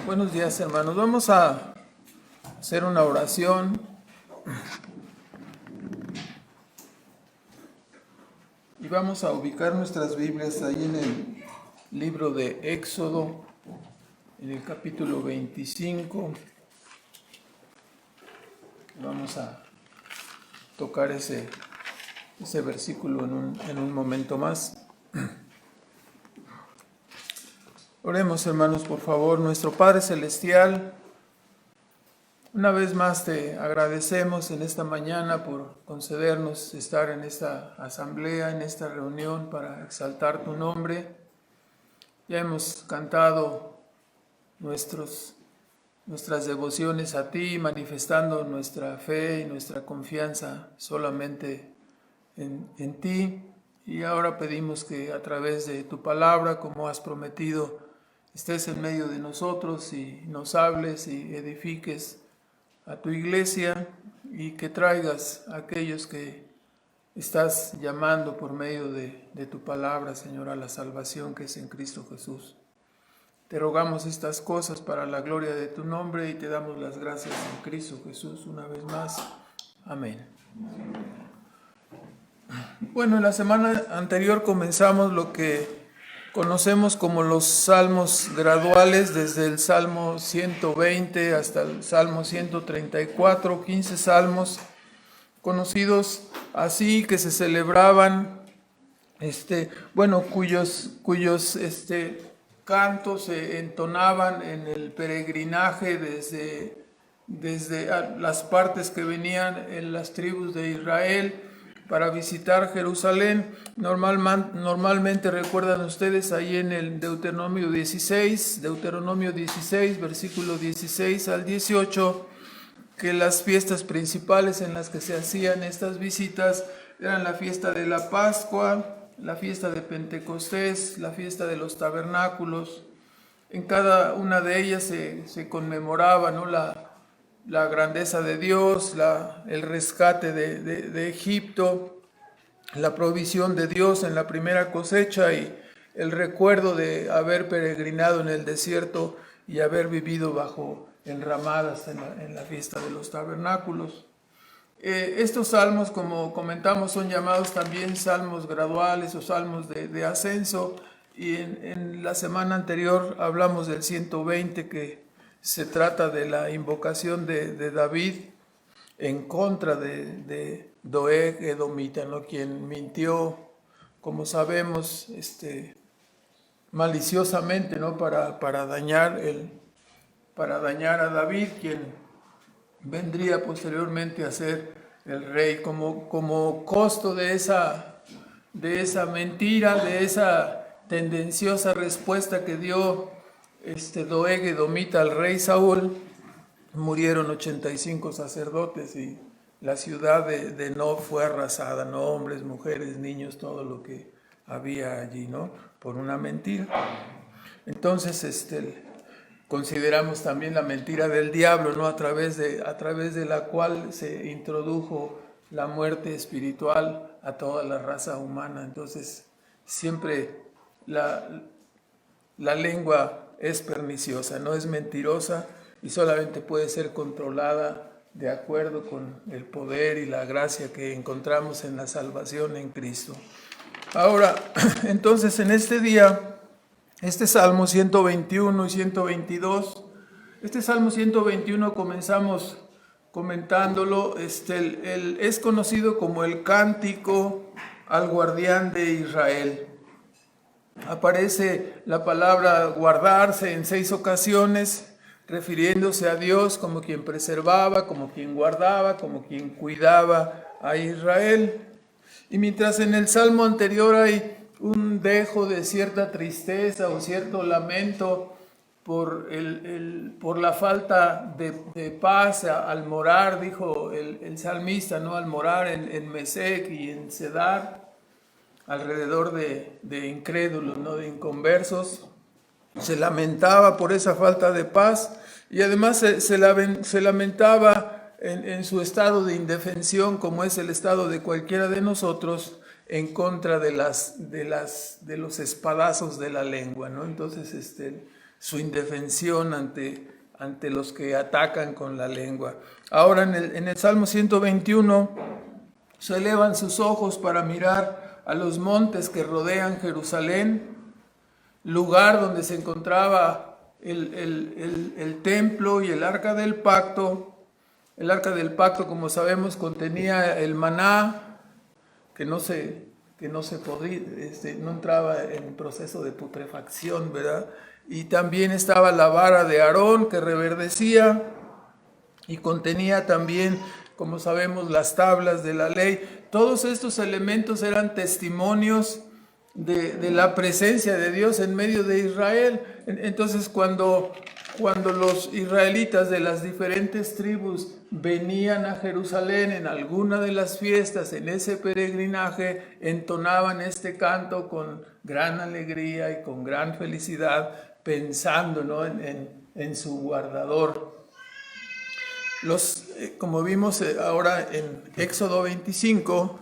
Buenos días, hermanos. Vamos a hacer una oración y vamos a ubicar nuestras Biblias ahí en el libro de Éxodo, en el capítulo 25. Vamos a tocar ese versículo en un momento más. Oremos, hermanos, por favor. Nuestro Padre Celestial, una vez más te agradecemos en esta mañana por concedernos estar en esta asamblea, en esta reunión para exaltar tu nombre. Ya hemos cantado nuestras devociones a ti, manifestando nuestra fe y nuestra confianza solamente en ti. Y ahora pedimos que a través de tu palabra, como has prometido, estés en medio de nosotros y nos hables y edifiques a tu iglesia y que traigas a aquellos que estás llamando por medio de tu palabra, Señor, a la salvación que es en Cristo Jesús. Te rogamos estas cosas para la gloria de tu nombre y te damos las gracias en Cristo Jesús una vez más. Amén. Bueno, en la semana anterior comenzamos lo que conocemos como los salmos graduales, desde el Salmo 120 hasta el Salmo 134, 15 salmos conocidos así, que se celebraban, cuyos cantos se entonaban en el peregrinaje desde las partes que venían en las tribus de Israel para visitar Jerusalén. Normalmente recuerdan ustedes ahí en el Deuteronomio 16, versículo 16 al 18, que las fiestas principales en las que se hacían estas visitas eran la fiesta de la Pascua, la fiesta de Pentecostés, la fiesta de los tabernáculos. En cada una de ellas se conmemoraba, ¿no?, la grandeza de Dios, el rescate de Egipto, la provisión de Dios en la primera cosecha y el recuerdo de haber peregrinado en el desierto y haber vivido bajo enramadas en la fiesta de los tabernáculos. Estos salmos, como comentamos, son llamados también salmos graduales o salmos de ascenso, y en la semana anterior hablamos del 120, que se trata de la invocación de David en contra de Doeg edomita, ¿no?, quien mintió, como sabemos, maliciosamente, ¿no?, para dañar a David, quien vendría posteriormente a ser el rey. Como costo de esa mentira, de esa tendenciosa respuesta que dio Doeg edomita al rey Saúl, murieron 85 sacerdotes y la ciudad de Nob fue arrasada, ¿no?, hombres, mujeres, niños, todo lo que había allí, ¿no?, por una mentira. Entonces, consideramos también la mentira del diablo, ¿no?, a través de la cual se introdujo la muerte espiritual a toda la raza humana. Entonces, siempre la lengua es perniciosa, no es mentirosa y solamente puede ser controlada de acuerdo con el poder y la gracia que encontramos en la salvación en Cristo. Ahora, entonces, en este día, este Salmo 121 y 122, este Salmo 121 comenzamos comentándolo, es conocido como el Cántico al Guardián de Israel. Aparece la palabra guardarse en 6 ocasiones, refiriéndose a Dios como quien preservaba, como quien guardaba, como quien cuidaba a Israel. Y mientras en el salmo anterior hay un dejo de cierta tristeza o cierto lamento por la falta de paz al morar, dijo el salmista, ¿no?, al morar en Mesec y en Cedar, alrededor de incrédulos, ¿no?, de inconversos. Se lamentaba por esa falta de paz y además se lamentaba en su estado de indefensión, como es el estado de cualquiera de nosotros, en contra de los espadazos de la lengua, ¿no? Entonces su indefensión ante los que atacan con la lengua. Ahora en el Salmo 121 se elevan sus ojos para mirar a los montes que rodean Jerusalén, lugar donde se encontraba el templo y el arca del pacto. El arca del pacto, como sabemos, contenía el maná, que no podía, no entraba en proceso de putrefacción, ¿verdad? Y también estaba la vara de Aarón que reverdecía, y contenía también, como sabemos, las tablas de la ley. Todos estos elementos eran testimonios de la presencia de Dios en medio de Israel. Entonces, cuando los israelitas de las diferentes tribus venían a Jerusalén en alguna de las fiestas, en ese peregrinaje, entonaban este canto con gran alegría y con gran felicidad, pensando, ¿no?, en su guardador. Como vimos ahora en Éxodo 25,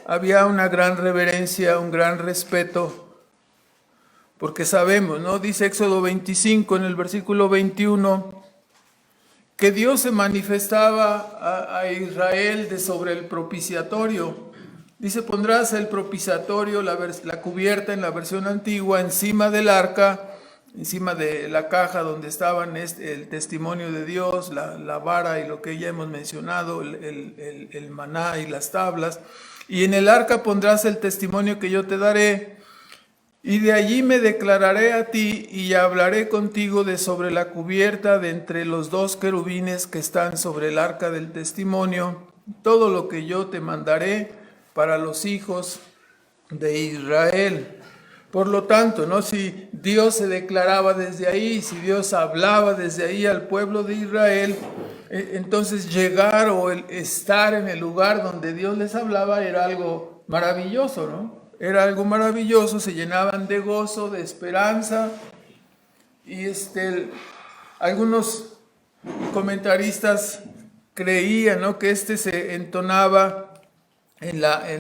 había una gran reverencia, un gran respeto, porque sabemos, ¿no? Dice Éxodo 25 en el versículo 21, que Dios se manifestaba a Israel de sobre el propiciatorio. Dice, pondrás el propiciatorio, la cubierta en la versión antigua, encima del arca, encima de la caja donde estaban el testimonio de Dios, la vara y lo que ya hemos mencionado, el maná y las tablas. Y en el arca pondrás el testimonio que yo te daré, y de allí me declararé a ti y hablaré contigo de sobre la cubierta de entre los dos querubines que están sobre el arca del testimonio, todo lo que yo te mandaré para los hijos de Israel. Por lo tanto, ¿no?, si Dios se declaraba desde ahí, si Dios hablaba desde ahí al pueblo de Israel, entonces llegar o estar en el lugar donde Dios les hablaba era algo maravilloso, ¿no? Era algo maravilloso, se llenaban de gozo, de esperanza. Y algunos comentaristas creían, ¿no?, que se entonaba en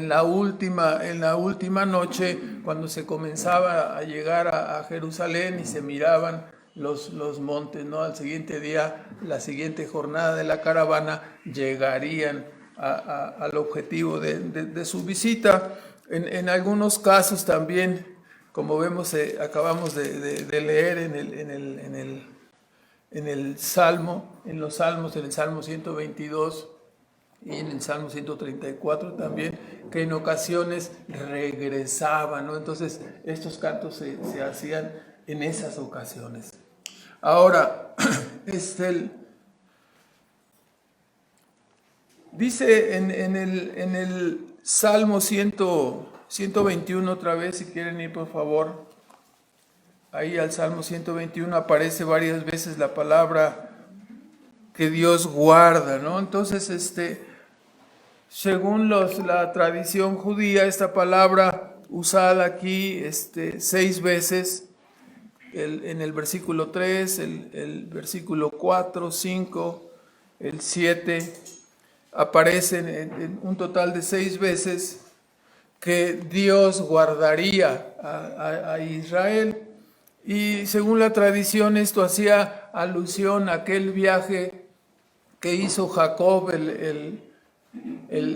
la última noche, cuando se comenzaba a llegar a Jerusalén y se miraban los montes, ¿no? Al siguiente día, la siguiente jornada de la caravana, llegarían al objetivo de su visita. En algunos casos también, como vemos, acabamos de leer en el Salmo, en los Salmos, en el Salmo 122 y en el Salmo 134 también, que en ocasiones regresaban, ¿no? Entonces, estos cantos se hacían en esas ocasiones. Ahora, dice en el Salmo 121 otra vez, si quieren ir por favor, ahí al Salmo 121 aparece varias veces la palabra que Dios guarda, ¿no? Entonces, según la tradición judía, esta palabra usada aquí 6 veces, en el versículo 3, el versículo 4, 5, el 7, aparecen en un total de 6 veces que Dios guardaría a Israel. Y según la tradición, esto hacía alusión a aquel viaje que hizo Jacob,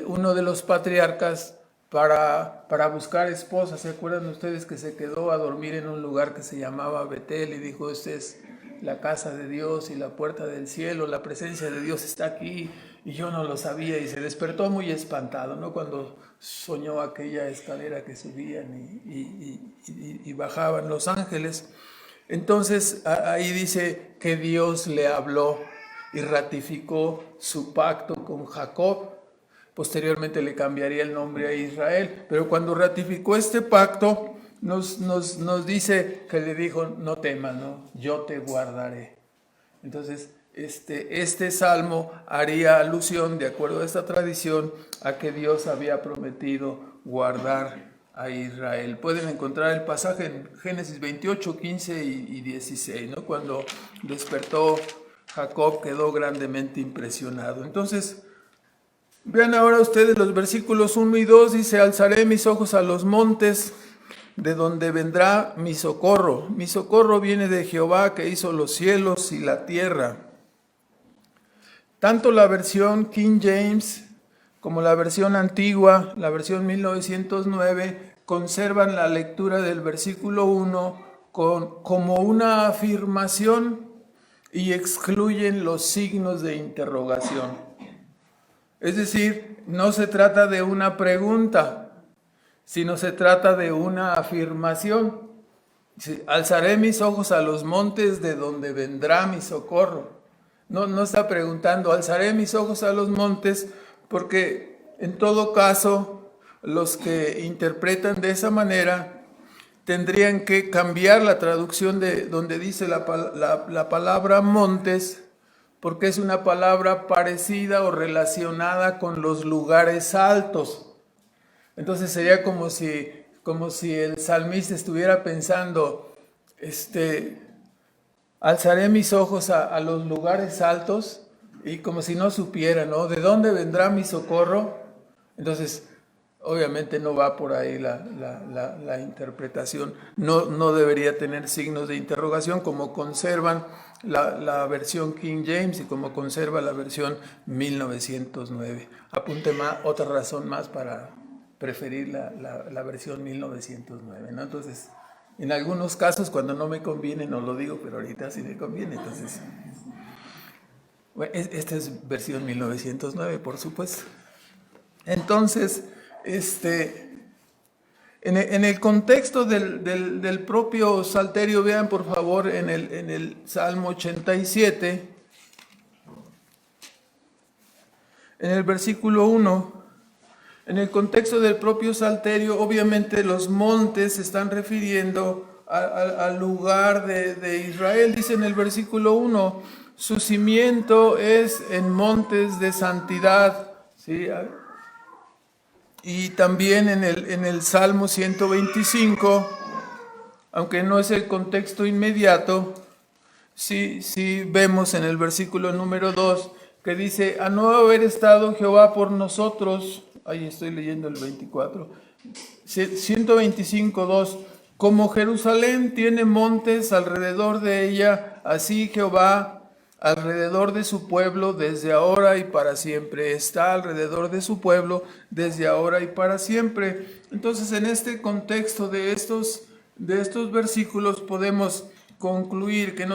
uno de los patriarcas, para buscar esposas. ¿Se acuerdan ustedes que se quedó a dormir en un lugar que se llamaba Betel y dijo, esta es la casa de Dios y la puerta del cielo, la presencia de Dios está aquí? Y yo no lo sabía, y se despertó muy espantado, ¿no?, cuando soñó aquella escalera que subían y bajaban los ángeles. Entonces ahí dice que Dios le habló y ratificó su pacto con Jacob. Posteriormente le cambiaría el nombre a Israel, pero cuando ratificó este pacto nos dice que le dijo, no temas, ¿no?, yo te guardaré. Entonces este salmo haría alusión, de acuerdo a esta tradición, a que Dios había prometido guardar a Israel. Pueden encontrar el pasaje en Génesis 28, 15 y 16, ¿no? Cuando despertó Jacob, quedó grandemente impresionado. Entonces, vean ahora ustedes los versículos 1 y 2, dice, alzaré mis ojos a los montes, de donde vendrá mi socorro. Mi socorro viene de Jehová, que hizo los cielos y la tierra. Tanto la versión King James como la versión antigua, la versión 1909, conservan la lectura del versículo 1 como una afirmación y excluyen los signos de interrogación. Es decir, no se trata de una pregunta, sino se trata de una afirmación. Alzaré mis ojos a los montes de donde vendrá mi socorro. No está preguntando, alzaré mis ojos a los montes, porque en todo caso los que interpretan de esa manera tendrían que cambiar la traducción de donde dice la palabra montes, porque es una palabra parecida o relacionada con los lugares altos. Entonces sería como si el salmista estuviera pensando, alzaré mis ojos a los lugares altos, y como si no supiera, ¿no? ¿De dónde vendrá mi socorro? Entonces, obviamente no va por ahí la interpretación. No debería tener signos de interrogación, como conservan la versión King James y como conserva la versión 1909. Apunte otra razón más para preferir la versión 1909, ¿no? Entonces, en algunos casos, cuando no me conviene, no lo digo, pero ahorita sí me conviene. Entonces, bueno, esta es versión 1909, por supuesto. Entonces, en el contexto del propio Salterio, vean por favor en el Salmo 87, en el versículo 1, en el contexto del propio Salterio, obviamente los montes se están refiriendo al lugar de Israel. Dice en el versículo 1, su cimiento es en montes de santidad, ¿sí? Y también en el Salmo 125, aunque no es el contexto inmediato, sí vemos en el versículo número 2 que dice, a no haber estado Jehová por nosotros, ahí estoy leyendo el 24, 125, 2, como Jerusalén tiene montes alrededor de ella, así Jehová alrededor de su pueblo desde ahora y para siempre. Está alrededor de su pueblo desde ahora y para siempre. Entonces, en este contexto de estos versículos podemos concluir que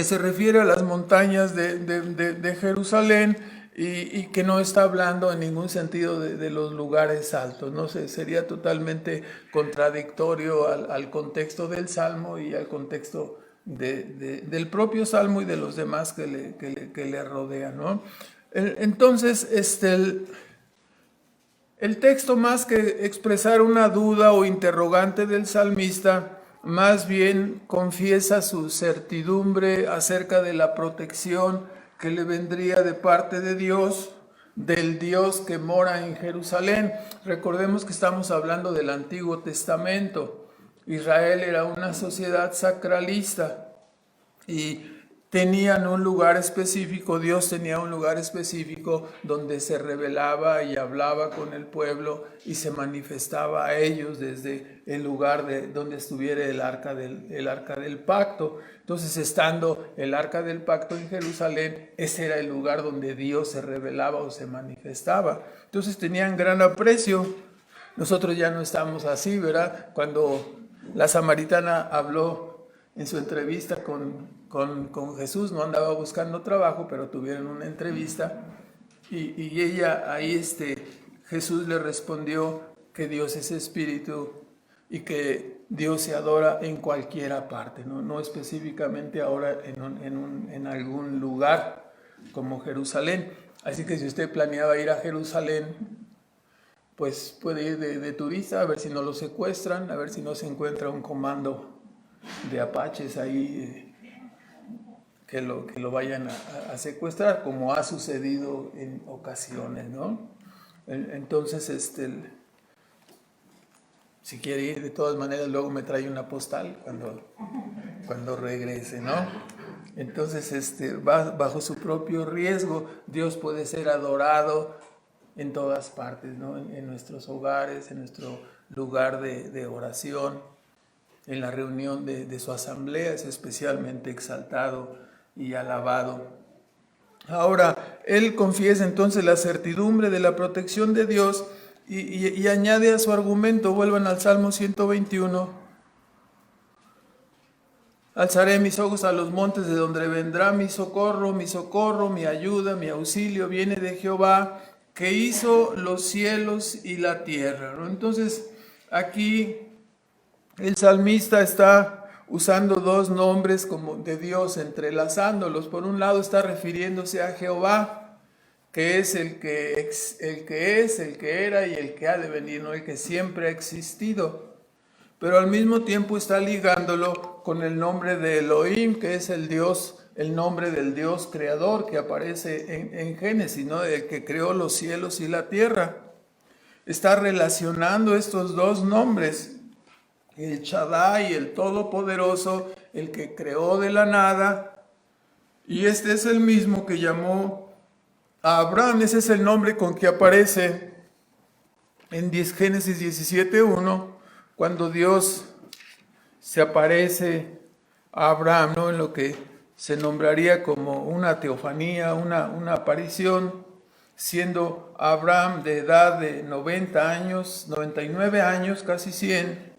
se refiere a las montañas de Jerusalén y que no está hablando en ningún sentido de los lugares altos, ¿no? Sería totalmente contradictorio al contexto del Salmo y al contexto del propio Salmo y de los demás que le rodean, ¿no? Entonces, el texto, más que expresar una duda o interrogante del salmista, más bien confiesa su certidumbre acerca de la protección que le vendría de parte de Dios, del Dios que mora en Jerusalén. Recordemos que estamos hablando del Antiguo Testamento. Israel era una sociedad sacralista y tenían un lugar específico, Dios tenía un lugar específico donde se revelaba y hablaba con el pueblo y se manifestaba a ellos desde el lugar donde estuviera el arca del pacto. Entonces, estando el arca del pacto en Jerusalén, ese era el lugar donde Dios se revelaba o se manifestaba. Entonces tenían gran aprecio. Nosotros ya no estamos así, ¿verdad? Cuando la samaritana habló en su entrevista con Jesús, no andaba buscando trabajo, pero tuvieron una entrevista y ella ahí Jesús le respondió que Dios es espíritu y que Dios se adora en cualquiera parte, no específicamente ahora en algún lugar como Jerusalén. Así que si usted planeaba ir a Jerusalén, pues puede ir de turista, a ver si no lo secuestran, a ver si no se encuentra un comando de apaches ahí que lo vayan a secuestrar, como ha sucedido en ocasiones, ¿no? Entonces, si quiere ir, de todas maneras, luego me trae una postal cuando regrese, ¿no? Entonces, va bajo su propio riesgo. Dios puede ser adorado en todas partes, ¿no? En nuestros hogares, en nuestro lugar de oración, en la reunión de su asamblea es especialmente exaltado y alabado. Ahora, él confiesa entonces la certidumbre de la protección de Dios y añade a su argumento, vuelvan al Salmo 121. Alzaré mis ojos a los montes de donde vendrá mi socorro, mi ayuda, mi auxilio viene de Jehová, que hizo los cielos y la tierra, ¿no? Entonces, aquí el salmista está usando dos nombres como de Dios, entrelazándolos. Por un lado está refiriéndose a Jehová, que es el que es, el que era y el que ha de venir, ¿no? El que siempre ha existido. Pero al mismo tiempo está ligándolo con el nombre de Elohim, que es el Dios, el nombre del Dios creador que aparece en Génesis, ¿no? El que creó los cielos y la tierra. Está relacionando estos dos nombres, el Shaddai, el Todopoderoso, el que creó de la nada, y este es el mismo que llamó a Abraham. Ese es el nombre con que aparece en Génesis 17:1, cuando Dios se aparece a Abraham, ¿no? En lo que se nombraría como una teofanía, una aparición, siendo Abraham de edad de 90 años, 99 años, casi 100,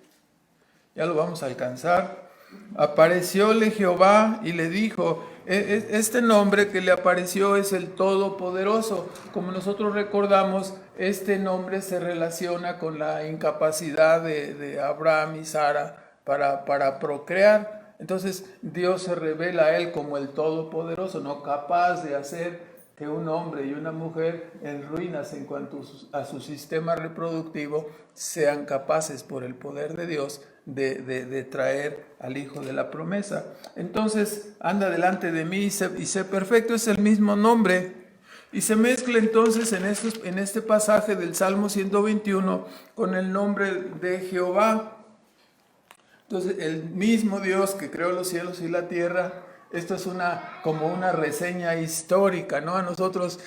ya lo vamos a alcanzar. Aparecióle Jehová y le dijo, este nombre que le apareció es el Todopoderoso. Como nosotros recordamos, este nombre se relaciona con la incapacidad de Abraham y Sara para procrear. Entonces Dios se revela a él como el Todopoderoso, no capaz de hacer que un hombre y una mujer en ruinas en cuanto a su sistema reproductivo sean capaces por el poder de Dios de traer al hijo de la promesa. Entonces, anda delante de mí y sé perfecto, es el mismo nombre. Y se mezcla entonces en este pasaje del Salmo 121 con el nombre de Jehová. Entonces, el mismo Dios que creó los cielos y la tierra. Esto es como una reseña histórica, ¿no? Nosotros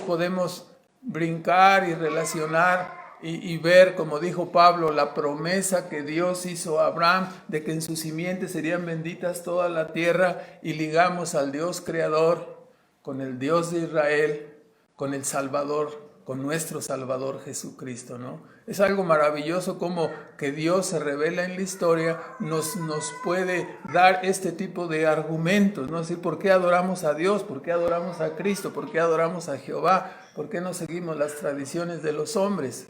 podemos brincar y relacionar y ver, como dijo Pablo, la promesa que Dios hizo a Abraham de que en su simiente serían benditas toda la tierra, y ligamos al Dios creador con el Dios de Israel, con el Salvador, con nuestro Salvador Jesucristo, ¿no? Es algo maravilloso como que Dios se revela en la historia, nos puede dar este tipo de argumentos, ¿no? Así, ¿por qué adoramos a Dios? ¿Por qué adoramos a Cristo? ¿Por qué adoramos a Jehová? ¿Por qué no seguimos las tradiciones de los hombres?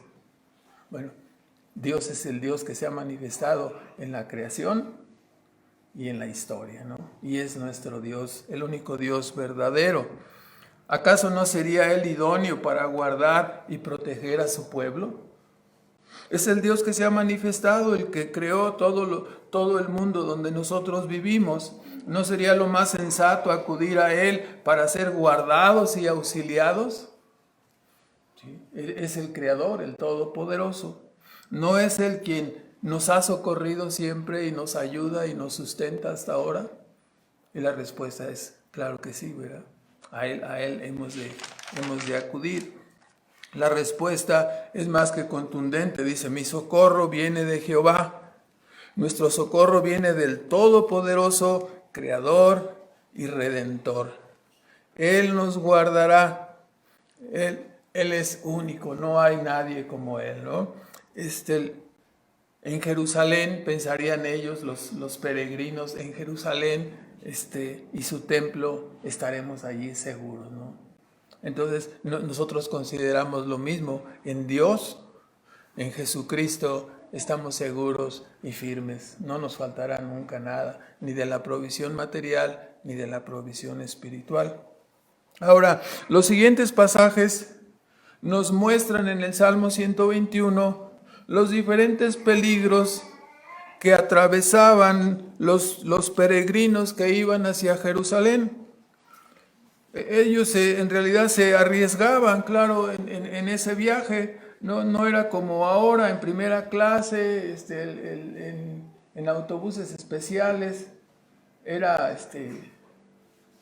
Bueno, Dios es el Dios que se ha manifestado en la creación y en la historia, ¿no? Y es nuestro Dios, el único Dios verdadero. ¿Acaso no sería Él idóneo para guardar y proteger a su pueblo? Es el Dios que se ha manifestado, el que creó todo el mundo donde nosotros vivimos. ¿No sería lo más sensato acudir a Él para ser guardados y auxiliados? ¿Sí? Es el Creador, el Todopoderoso. ¿No es Él quien nos ha socorrido siempre y nos ayuda y nos sustenta hasta ahora? Y la respuesta es, claro que sí, ¿verdad? A Él hemos de acudir. La respuesta es más que contundente. Dice, mi socorro viene de Jehová. Nuestro socorro viene del Todopoderoso, Creador y Redentor. Él nos guardará. Él es único, no hay nadie como Él, ¿no? En Jerusalén, pensarían ellos, los peregrinos, en Jerusalén y su templo estaremos allí seguros, ¿no? Entonces nosotros consideramos lo mismo. En Dios, en Jesucristo, estamos seguros y firmes. No nos faltará nunca nada, ni de la provisión material, ni de la provisión espiritual. Ahora, los siguientes pasajes nos muestran en el Salmo 121 los diferentes peligros que atravesaban los peregrinos que iban hacia Jerusalén. Ellos en realidad se arriesgaban, claro, en ese viaje. No era como ahora en primera clase, en autobuses especiales. Era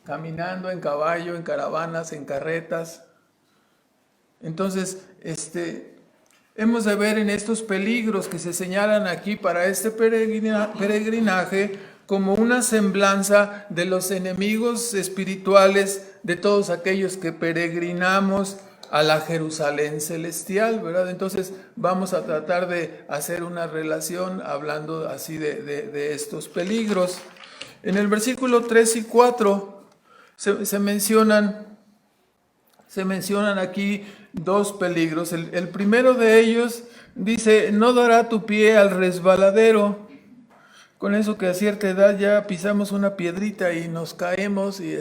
caminando en caballo, en caravanas, en carretas. Entonces, hemos de ver en estos peligros que se señalan aquí para este peregrinaje como una semblanza de los enemigos espirituales de todos aquellos que peregrinamos a la Jerusalén celestial, ¿verdad? Entonces vamos a tratar de hacer una relación hablando así de estos peligros. En el versículo 3 y 4 se mencionan aquí dos peligros. El primero de ellos dice, no dará tu pie al resbaladero. Con eso que a cierta edad ya pisamos una piedrita y nos caemos y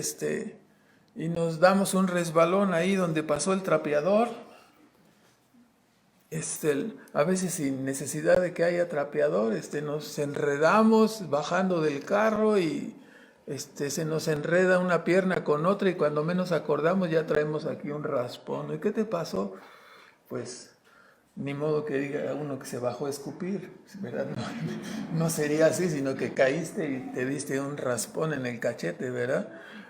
nos damos un resbalón ahí donde pasó el trapeador. A veces sin necesidad de que haya trapeador, nos enredamos bajando del carro y se nos enreda una pierna con otra y cuando menos acordamos ya traemos aquí un raspón. ¿Y qué te pasó? Pues ni modo que diga uno que se bajó a escupir, ¿verdad? No sería así, sino que caíste y te diste un raspón en el cachete, ¿verdad?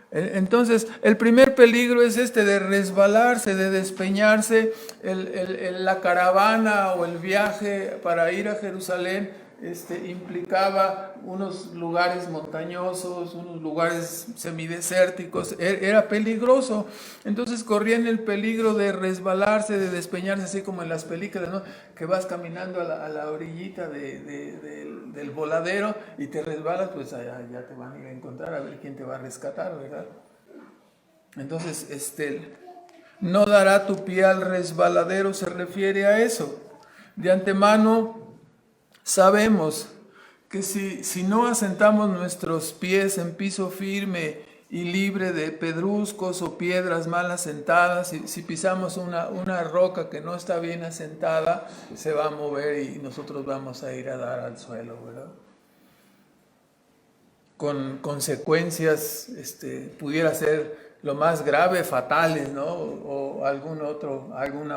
Entonces, el primer peligro es de resbalarse, de despeñarse. La caravana o el viaje para ir a Jerusalén implicaba unos lugares montañosos, unos lugares semidesérticos, era peligroso. Entonces corrían el peligro de resbalarse, de despeñarse, así como en las películas, ¿no? Que vas caminando a la orillita del voladero y te resbalas, pues ya te van a ir a encontrar a ver quién te va a rescatar, ¿verdad? Entonces, no dará tu pie al resbaladero se refiere a eso. De antemano sabemos que si no asentamos nuestros pies en piso firme y libre de pedruscos o piedras mal asentadas, si pisamos una roca que no está bien asentada, se va a mover y nosotros vamos a ir a dar al suelo, ¿verdad? Con consecuencias, pudiera ser lo más grave, fatales, ¿no? O alguna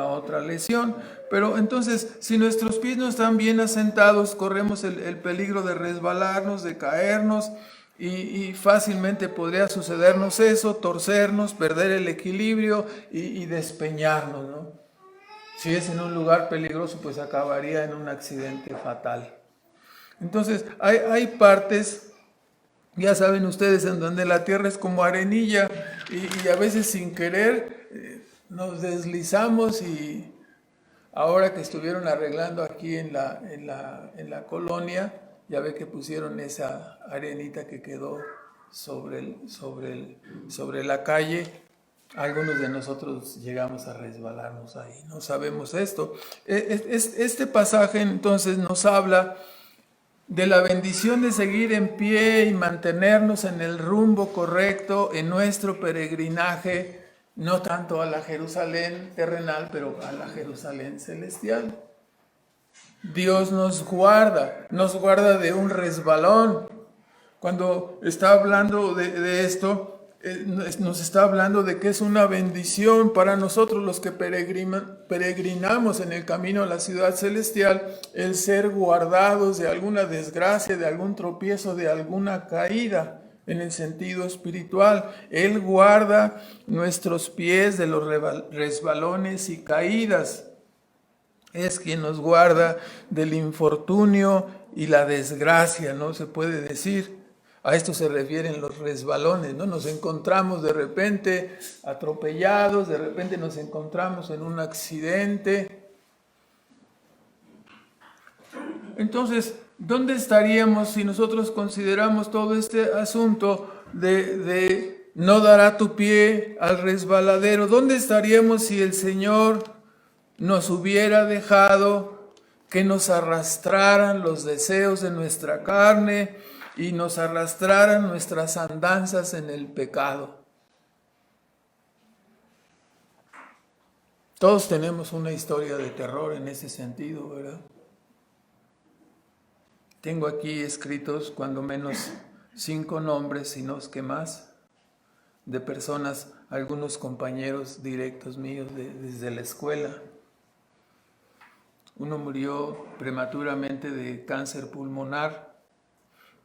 otra lesión. Pero entonces, si nuestros pies no están bien asentados, corremos el peligro de resbalarnos, de caernos, y fácilmente podría sucedernos eso, torcernos, perder el equilibrio y despeñarnos, ¿no? Si es en un lugar peligroso, pues acabaría en un accidente fatal. Entonces, hay partes, ya saben ustedes, en donde la tierra es como arenilla y a veces sin querer nos deslizamos y ahora que estuvieron arreglando aquí en la colonia, ya ve que pusieron esa arenita que quedó sobre la calle. Algunos de nosotros llegamos a resbalarnos ahí, no sabemos esto. Este pasaje entonces nos habla de la bendición de seguir en pie y mantenernos en el rumbo correcto en nuestro peregrinaje, no tanto a la Jerusalén terrenal, pero a la Jerusalén celestial. Dios nos guarda de un resbalón. Cuando está hablando de esto, nos está hablando de que es una bendición para nosotros los que peregrinamos en el camino a la ciudad celestial, el ser guardados de alguna desgracia, de algún tropiezo, de alguna caída en el sentido espiritual. Él guarda nuestros pies de los resbalones y caídas. Es quien nos guarda del infortunio y la desgracia, ¿no? Se puede decir. A esto se refieren los resbalones, ¿no? Nos encontramos de repente atropellados, de repente nos encontramos en un accidente. Entonces, ¿dónde estaríamos si nosotros consideramos todo este asunto de no dará tu pie al resbaladero? ¿Dónde estaríamos si el Señor nos hubiera dejado que nos arrastraran los deseos de nuestra carne y nos arrastraran nuestras andanzas en el pecado? Todos tenemos una historia de terror en ese sentido, ¿verdad? Tengo aquí escritos cuando menos 5 nombres, si no es que más, de personas, algunos compañeros directos míos desde la escuela. Uno murió prematuramente de cáncer pulmonar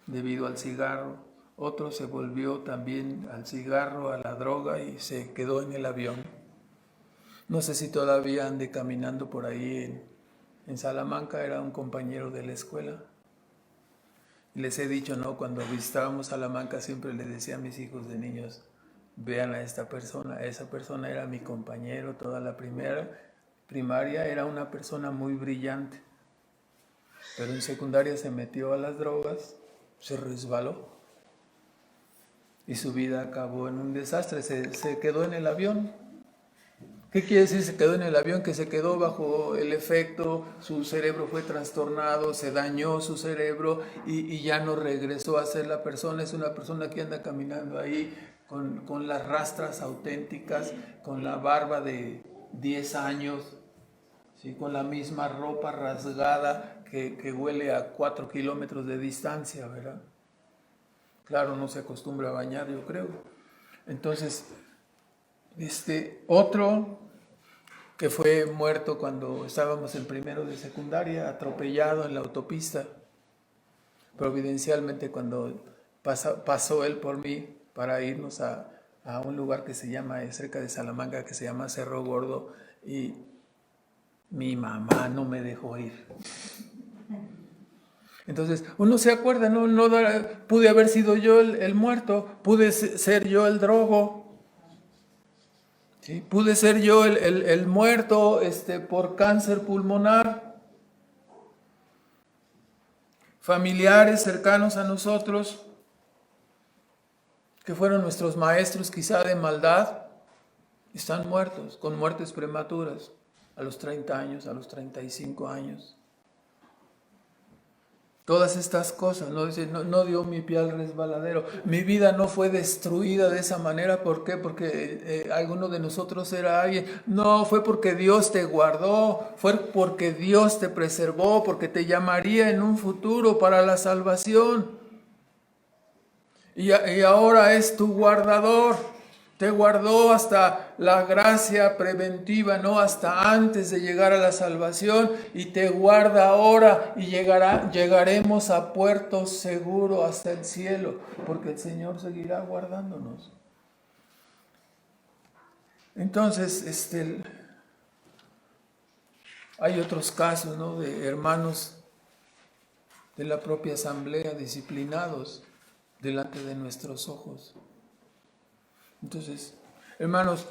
debido al cigarro. Otro se volvió también al cigarro, a la droga y se quedó en el avión. No sé si todavía ande caminando por ahí en Salamanca, era un compañero de la escuela. Y les he dicho, ¿no? Cuando visitábamos Salamanca siempre les decía a mis hijos de niños, vean a esta persona. Esa persona era mi compañero toda la primaria, era una persona muy brillante. Pero en secundaria se metió a las drogas, se resbaló y su vida acabó en un desastre, se quedó en el avión. ¿Qué quiere decir se quedó en el avión? Que se quedó bajo el efecto, su cerebro fue trastornado, se dañó su cerebro y ya no regresó a ser la persona. Es una persona que anda caminando ahí con las rastras auténticas, con la barba de 10 años, ¿sí? Con la misma ropa rasgada que huele a 4 kilómetros de distancia, ¿verdad? Claro, no se acostumbra a bañar, yo creo. Entonces, otro que fue muerto cuando estábamos en primero de secundaria, atropellado en la autopista, providencialmente cuando pasó él por mí para irnos a un lugar que se llama, cerca de Salamanca, que se llama Cerro Gordo, y mi mamá no me dejó ir. Entonces, uno se acuerda, no, pude haber sido yo el muerto, pude ser yo el drogo, ¿sí? Pude ser yo el muerto por cáncer pulmonar. Familiares cercanos a nosotros, que fueron nuestros maestros quizá de maldad, están muertos, con muertes prematuras, a los 30 años, a los 35 años. Todas estas cosas, no dio mi pie al resbaladero. Mi vida no fue destruida de esa manera. ¿Por qué? Porque alguno de nosotros era alguien. No, fue porque Dios te guardó, fue porque Dios te preservó, porque te llamaría en un futuro para la salvación. Y ahora es tu guardador. Te guardó hasta la gracia preventiva, no hasta antes de llegar a la salvación, y te guarda ahora y llegaremos a puerto seguro hasta el cielo, porque el Señor seguirá guardándonos. Entonces, hay otros casos, ¿no? De hermanos de la propia asamblea disciplinados delante de nuestros ojos. Entonces, hermanos,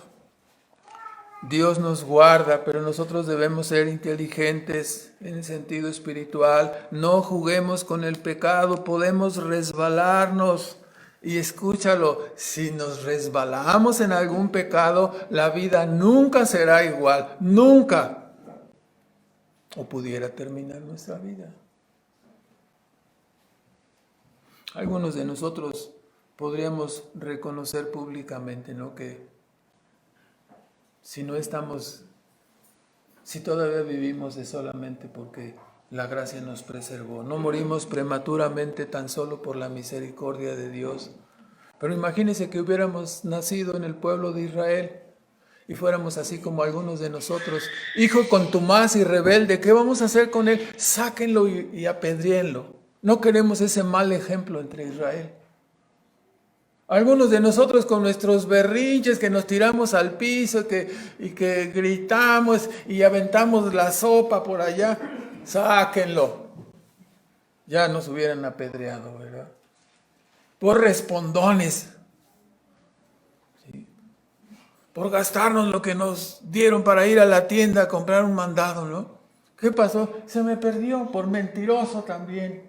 Dios nos guarda, pero nosotros debemos ser inteligentes en el sentido espiritual. No juguemos con el pecado, podemos resbalarnos. Y escúchalo, si nos resbalamos en algún pecado, la vida nunca será igual, nunca. O pudiera terminar nuestra vida. Algunos de nosotros podríamos reconocer públicamente, ¿no? Que si todavía vivimos es solamente porque la gracia nos preservó. No morimos prematuramente tan solo por la misericordia de Dios. Pero imagínense que hubiéramos nacido en el pueblo de Israel y fuéramos así como algunos de nosotros, hijo contumaz y rebelde. ¿Qué vamos a hacer con él? Sáquenlo y apedréenlo. No queremos ese mal ejemplo entre Israel. Algunos de nosotros con nuestros berrinches que nos tiramos al piso y que gritamos y aventamos la sopa por allá, sáquenlo. Ya nos hubieran apedreado, ¿verdad? Por respondones, ¿sí? Por gastarnos lo que nos dieron para ir a la tienda a comprar un mandado, ¿no? ¿Qué pasó? Se me perdió, por mentiroso también.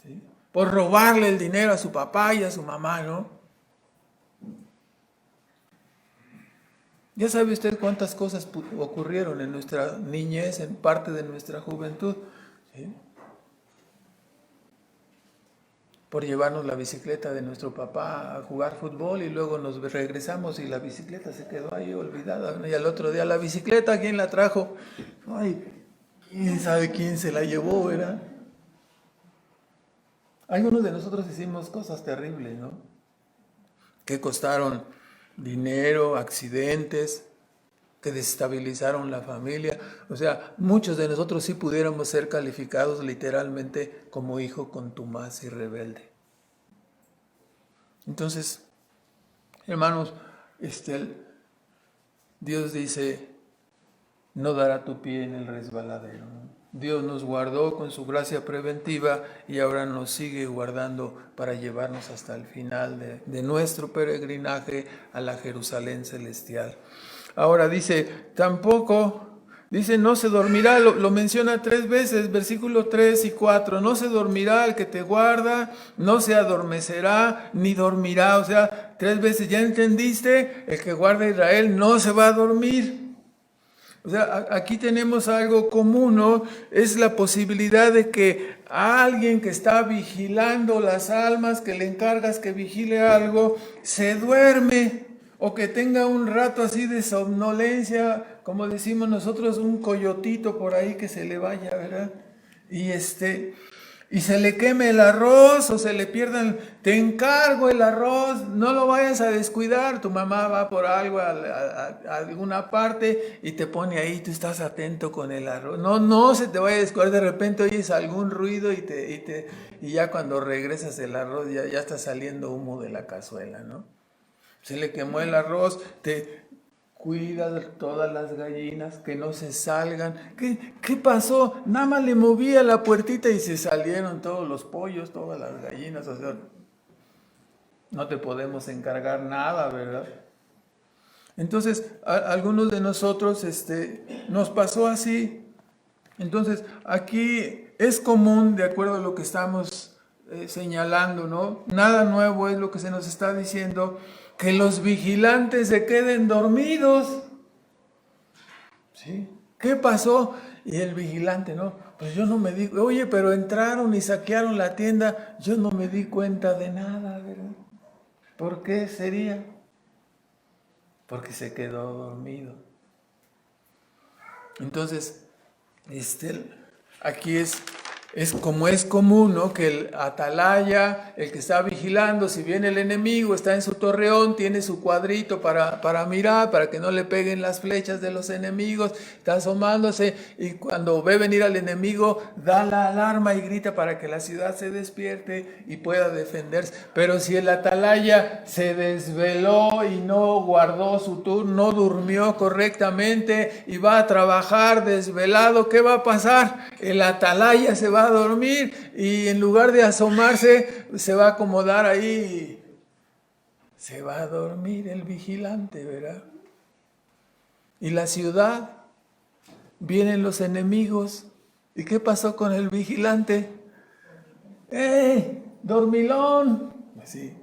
¿Sí? Por robarle el dinero a su papá y a su mamá, ¿no? Ya sabe usted cuántas cosas ocurrieron en nuestra niñez, en parte de nuestra juventud, ¿sí? Por llevarnos la bicicleta de nuestro papá a jugar fútbol y luego nos regresamos y la bicicleta se quedó ahí olvidada. Y al otro día, la bicicleta, ¿quién la trajo? Ay, quién sabe quién se la llevó, ¿verdad? Algunos de nosotros hicimos cosas terribles, ¿no? Que costaron dinero, accidentes, que desestabilizaron la familia. O sea, muchos de nosotros sí pudiéramos ser calificados literalmente como hijo contumaz y rebelde. Entonces, hermanos, Dios dice, no dará tu pie en el resbaladero, ¿no? Dios nos guardó con su gracia preventiva y ahora nos sigue guardando para llevarnos hasta el final de nuestro peregrinaje a la Jerusalén celestial. Ahora dice, tampoco, dice, no se dormirá, lo menciona 3 veces, versículos 3 y 4, no se dormirá el que te guarda, no se adormecerá, ni dormirá, o sea, 3 veces, ¿ya entendiste? El que guarda a Israel no se va a dormir. O sea, aquí tenemos algo común, ¿no? Es la posibilidad de que alguien que está vigilando las almas, que le encargas que vigile algo, se duerme o que tenga un rato así de somnolencia, como decimos nosotros, un coyotito por ahí que se le vaya, ¿verdad? Y se le queme el arroz o se le pierdan, te encargo el arroz, no lo vayas a descuidar, tu mamá va por algo a alguna parte y te pone ahí, tú estás atento con el arroz, no se te vaya a descuidar, de repente oyes algún ruido y ya cuando regresas el arroz ya está saliendo humo de la cazuela, ¿no? Se le quemó el arroz, cuida de todas las gallinas, que no se salgan. ¿Qué pasó? Nada más le movía la puertita y se salieron todos los pollos, todas las gallinas. O sea, no te podemos encargar nada, ¿verdad? Entonces, algunos de nosotros nos pasó así. Entonces, aquí es común, de acuerdo a lo que estamos señalando, ¿no? Nada nuevo es lo que se nos está diciendo, que los vigilantes se queden dormidos. ¿Sí? ¿Qué pasó? Y el vigilante, ¿no? Pues yo no me di, oye, pero entraron y saquearon la tienda, yo no me di cuenta de nada, ¿verdad? ¿Por qué sería? Porque se quedó dormido. Entonces, aquí es como es común, ¿no? Que el atalaya, el que está vigilando, si viene el enemigo, está en su torreón, tiene su cuadrito para mirar, para que no le peguen las flechas de los enemigos, está asomándose y cuando ve venir al enemigo, da la alarma y grita para que la ciudad se despierte y pueda defenderse. Pero si el atalaya se desveló y no guardó su turno, no durmió correctamente y va a trabajar desvelado, ¿qué va a pasar? El atalaya se va a dormir y en lugar de asomarse se va a acomodar ahí, se va a dormir el vigilante, ¿verdad? Y la ciudad, vienen los enemigos, ¿y qué pasó con el vigilante? ¡Dormilón! Así.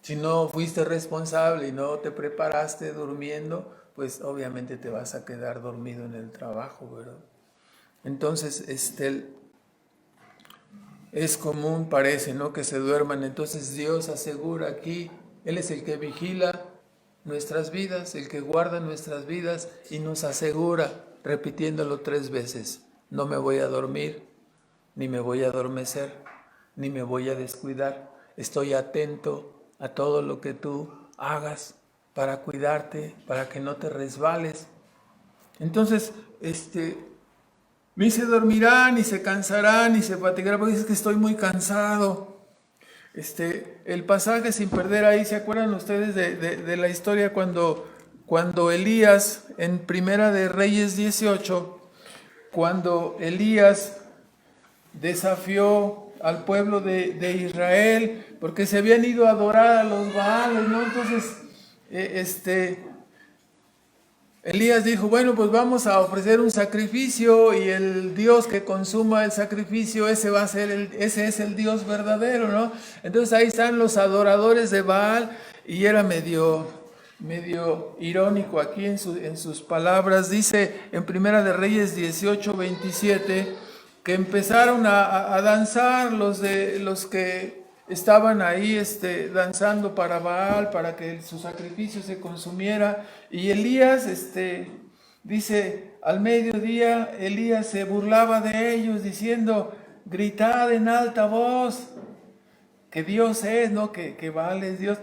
Si no fuiste responsable y no te preparaste durmiendo, pues obviamente te vas a quedar dormido en el trabajo, ¿verdad? Entonces, es común, parece, ¿no? Que se duerman. Entonces Dios asegura aquí, Él es el que vigila nuestras vidas, el que guarda nuestras vidas y nos asegura, repitiéndolo 3 veces, no me voy a dormir, ni me voy a adormecer, ni me voy a descuidar. Estoy atento a todo lo que tú hagas para cuidarte, para que no te resbales. Entonces, ni se dormirá, ni se cansará, ni se fatigará, porque es que estoy muy cansado. El pasaje, sin perder ahí, ¿se acuerdan ustedes de la historia cuando Elías, en Primera de Reyes 18, cuando Elías desafió al pueblo de Israel, porque se habían ido a adorar a los Baales, ¿no? Entonces, Elías dijo, bueno, pues vamos a ofrecer un sacrificio y el Dios que consuma el sacrificio, ese es el Dios verdadero, ¿no? Entonces ahí están los adoradores de Baal y era medio irónico aquí en sus palabras. Dice en Primera de Reyes 18, 27, que empezaron a danzar los que estaban ahí danzando para Baal, para que su sacrificio se consumiera. Y Elías, dice, al mediodía, Elías se burlaba de ellos diciendo, gritad en alta voz, que Dios es, ¿no? Que Baal es Dios.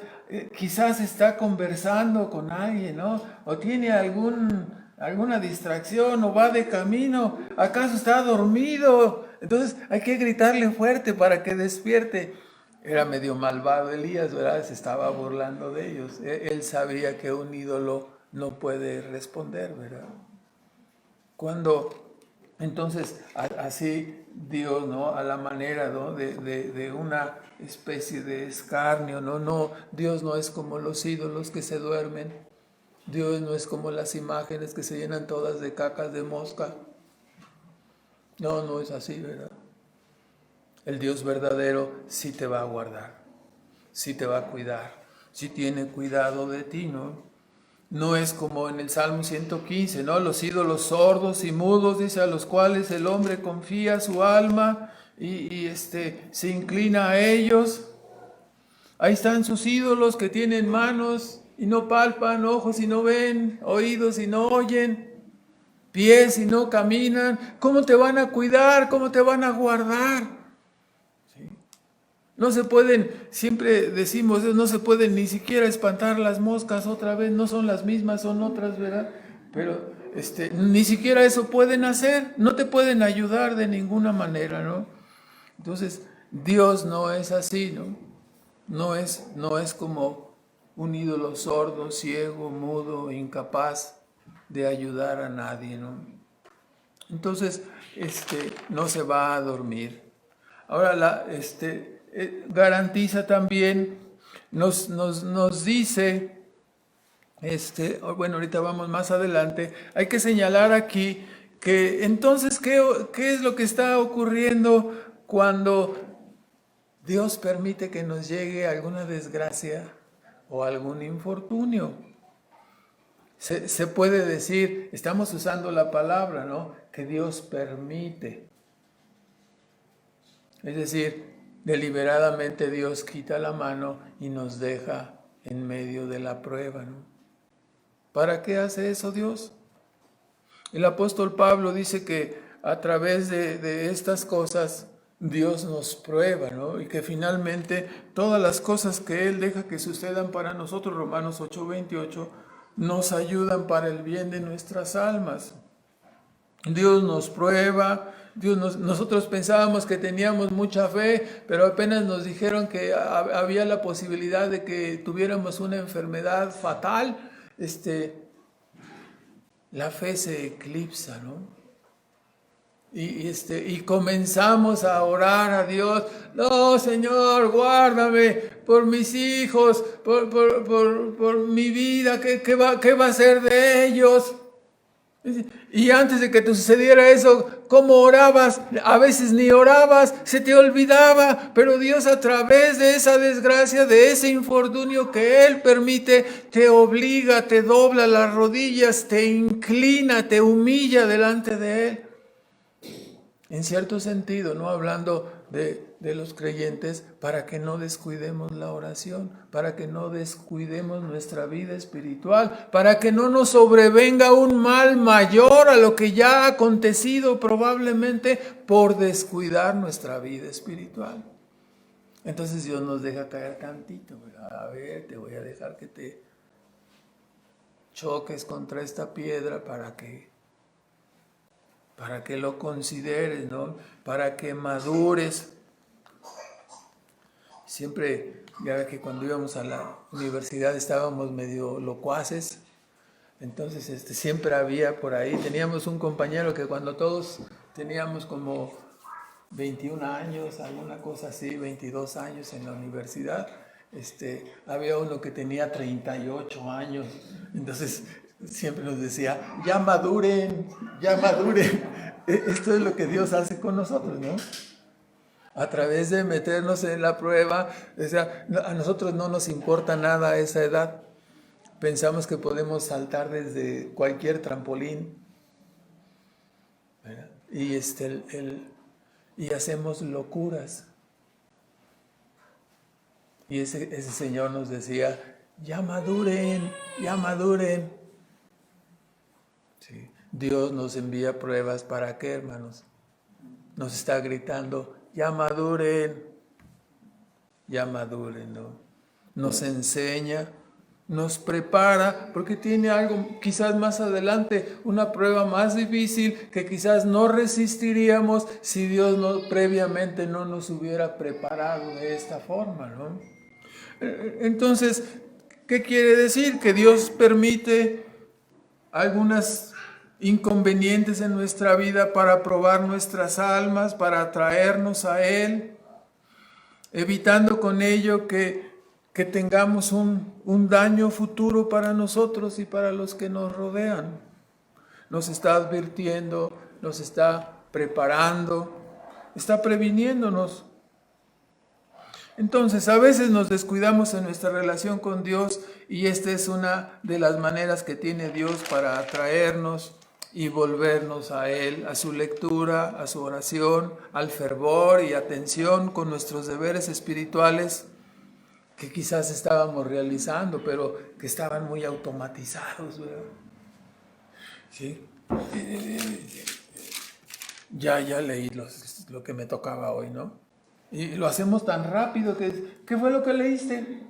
Quizás está conversando con alguien, ¿no? O tiene alguna distracción, o va de camino, ¿acaso está dormido? Entonces hay que gritarle fuerte para que despierte. Era medio malvado Elías, ¿verdad? Se estaba burlando de ellos. Él sabía que un ídolo no puede responder, ¿verdad? Cuando entonces así Dios, ¿no? A la manera, ¿no? de una especie de escarnio, ¿no? No, Dios no es como los ídolos que se duermen. Dios no es como las imágenes que se llenan todas de cacas de mosca. No, no es así, ¿verdad? El Dios verdadero sí te va a guardar, sí te va a cuidar, sí tiene cuidado de ti, ¿no? No es como en el Salmo 115, ¿no? Los ídolos sordos y mudos, dice, a los cuales el hombre confía su alma y se inclina a ellos. Ahí están sus ídolos que tienen manos y no palpan, ojos y no ven, oídos y no oyen, pies y no caminan. ¿Cómo te van a cuidar? ¿Cómo te van a guardar? ¿Sí? No se pueden, siempre decimos, no se pueden ni siquiera espantar las moscas otra vez, no son las mismas, son otras, ¿verdad? Pero ni siquiera eso pueden hacer, no te pueden ayudar de ninguna manera, ¿no? Entonces, Dios no es así, ¿no? No es como un ídolo sordo, ciego, mudo, incapaz de ayudar a nadie, ¿no? Entonces, no se va a dormir. Ahora, garantiza también, nos dice, bueno, ahorita vamos más adelante, hay que señalar aquí que entonces, ¿qué es lo que está ocurriendo cuando Dios permite que nos llegue alguna desgracia o algún infortunio? Se puede decir, estamos usando la palabra, ¿no? Que Dios permite. Es decir, deliberadamente Dios quita la mano y nos deja en medio de la prueba, ¿no? ¿Para qué hace eso Dios? El apóstol Pablo dice que a través de estas cosas Dios nos prueba, ¿no? Y que finalmente todas las cosas que Él deja que sucedan para nosotros, Romanos 8:28, nos ayudan para el bien de nuestras almas. Dios nos prueba, nosotros pensábamos que teníamos mucha fe, pero apenas nos dijeron que había la posibilidad de que tuviéramos una enfermedad fatal, la fe se eclipsa, ¿no? Y comenzamos a orar a Dios. No, Señor, guárdame por mis hijos, por mi vida, ¿qué va a ser de ellos? Y antes de que te sucediera eso, ¿cómo orabas? A veces ni orabas, se te olvidaba, pero Dios a través de esa desgracia, de ese infortunio que Él permite, te obliga, te dobla las rodillas, te inclina, te humilla delante de Él. En cierto sentido, no hablando de los creyentes, para que no descuidemos la oración, para que no descuidemos nuestra vida espiritual, para que no nos sobrevenga un mal mayor a lo que ya ha acontecido probablemente por descuidar nuestra vida espiritual. Entonces Dios nos deja caer tantito, ¿verdad? A ver, te voy a dejar que te choques contra esta piedra para que lo consideres, ¿no? Para que madures. Siempre, ya ves que cuando íbamos a la universidad estábamos medio locuaces, entonces siempre había por ahí, teníamos un compañero que cuando todos teníamos como 21 años, alguna cosa así, 22 años en la universidad, había uno que tenía 38 años, entonces siempre nos decía, ya maduren, ya maduren. Esto es lo que Dios hace con nosotros, ¿no? A través de meternos en la prueba, o sea, a nosotros no nos importa nada a esa edad. Pensamos que podemos saltar desde cualquier trampolín, ¿verdad? Y hacemos locuras. Y ese Señor nos decía, ya maduren, ya maduren. Sí. Dios nos envía pruebas, ¿para qué, hermanos? Nos está gritando, ya maduren, ¿no? Nos enseña, nos prepara, porque tiene algo quizás más adelante, una prueba más difícil que quizás no resistiríamos si Dios previamente no nos hubiera preparado de esta forma, ¿no? Entonces, ¿qué quiere decir? Que Dios permite algunas inconvenientes en nuestra vida para probar nuestras almas, para atraernos a Él, evitando con ello que tengamos un daño futuro para nosotros y para los que nos rodean. Nos está advirtiendo, nos está preparando, está previniéndonos. Entonces, a veces nos descuidamos en nuestra relación con Dios y esta es una de las maneras que tiene Dios para atraernos y volvernos a Él, a su lectura, a su oración, al fervor y atención con nuestros deberes espirituales que quizás estábamos realizando, pero que estaban muy automatizados, ¿verdad? ¿Sí? Ya leí lo que me tocaba hoy, ¿no? Y lo hacemos tan rápido que... ¿Qué fue lo que leíste?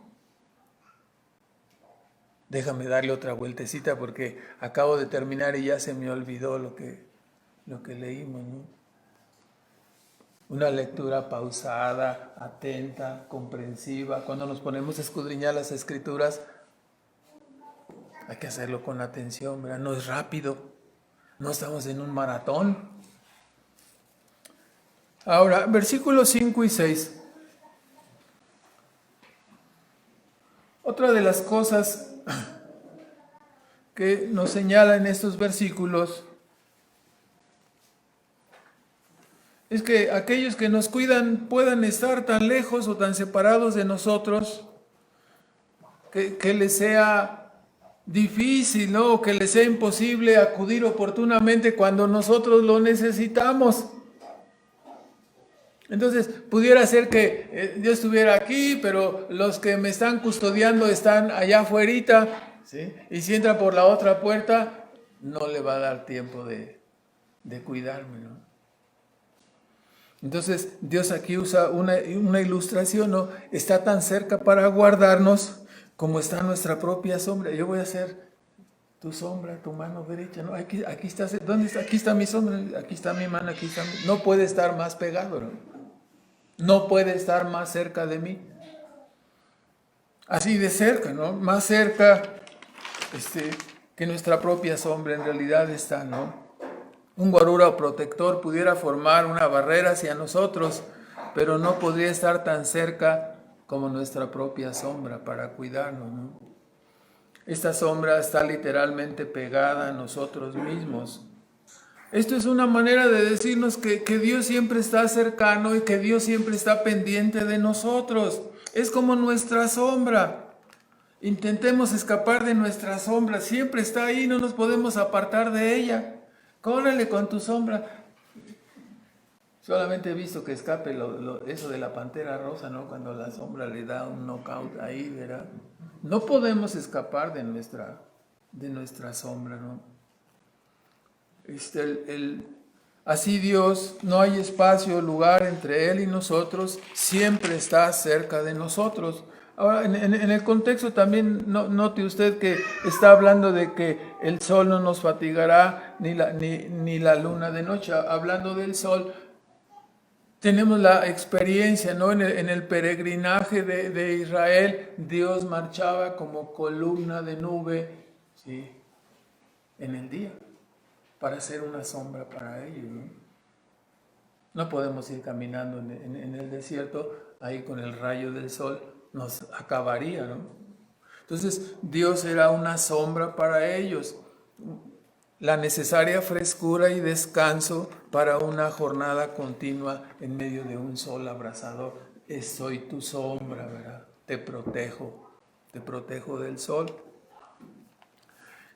Déjame darle otra vueltecita porque acabo de terminar y ya se me olvidó lo que leímos, ¿no? Una lectura pausada, atenta, comprensiva. Cuando nos ponemos a escudriñar las Escrituras, hay que hacerlo con atención, ¿verdad? No es rápido, no estamos en un maratón. Ahora, versículos 5 y 6. Otra de las cosas que nos señala en estos versículos es que aquellos que nos cuidan puedan estar tan lejos o tan separados de nosotros que les sea difícil, ¿no? O que les sea imposible acudir oportunamente cuando nosotros lo necesitamos. Entonces, pudiera ser que yo estuviera aquí, pero los que me están custodiando están allá afuera, ¿sí? Y si entra por la otra puerta, no le va a dar tiempo de cuidarme, ¿no? Entonces, Dios aquí usa una ilustración, ¿no? Está tan cerca para guardarnos como está nuestra propia sombra. Yo voy a ser tu sombra, tu mano derecha, ¿no? Aquí está, ¿dónde está? Aquí está mi sombra, aquí está mi mano, aquí está mi... No puede estar más pegado, ¿no? No puede estar más cerca de mí. Así de cerca, ¿no? Más cerca que nuestra propia sombra en realidad está, ¿no? Un guarura protector pudiera formar una barrera hacia nosotros, pero no podría estar tan cerca como nuestra propia sombra para cuidarnos, ¿no? Esta sombra está literalmente pegada a nosotros mismos. Esto es una manera de decirnos que Dios siempre está cercano y que Dios siempre está pendiente de nosotros. Es como nuestra sombra. Intentemos escapar de nuestra sombra. Siempre está ahí, no nos podemos apartar de ella. Córrele con tu sombra. Solamente he visto que escape eso de la pantera rosa, ¿no? Cuando la sombra le da un knockout ahí, ¿verdad? No podemos escapar de nuestra sombra, ¿no? Así Dios, no hay espacio, lugar entre Él y nosotros, siempre está cerca de nosotros. Ahora, en el contexto también note usted que está hablando de que el sol no nos fatigará, ni la luna de noche. Hablando del sol, tenemos la experiencia, ¿no? En el peregrinaje de Israel, Dios marchaba como columna de nube, ¿sí? En el día, para ser una sombra para ellos, ¿no? No podemos ir caminando en el desierto, ahí con el rayo del sol, nos acabaría, ¿no? Entonces, Dios era una sombra para ellos, la necesaria frescura y descanso para una jornada continua en medio de un sol abrasador. Soy tu sombra, ¿verdad? Te protejo del sol.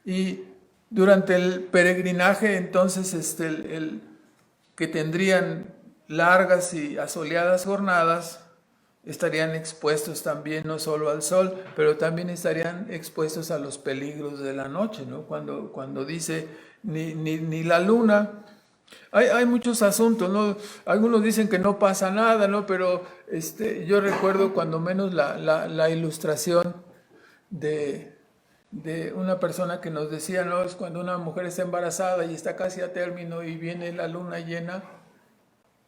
Y durante el peregrinaje, entonces, que tendrían largas y asoleadas jornadas, estarían expuestos también no solo al sol, pero también estarían expuestos a los peligros de la noche, ¿no? Cuando dice ni la luna. Hay muchos asuntos, ¿no? Algunos dicen que no pasa nada, ¿no? Pero yo recuerdo cuando menos la ilustración de una persona que nos decía, ¿no? Es cuando una mujer está embarazada y está casi a término y viene la luna llena,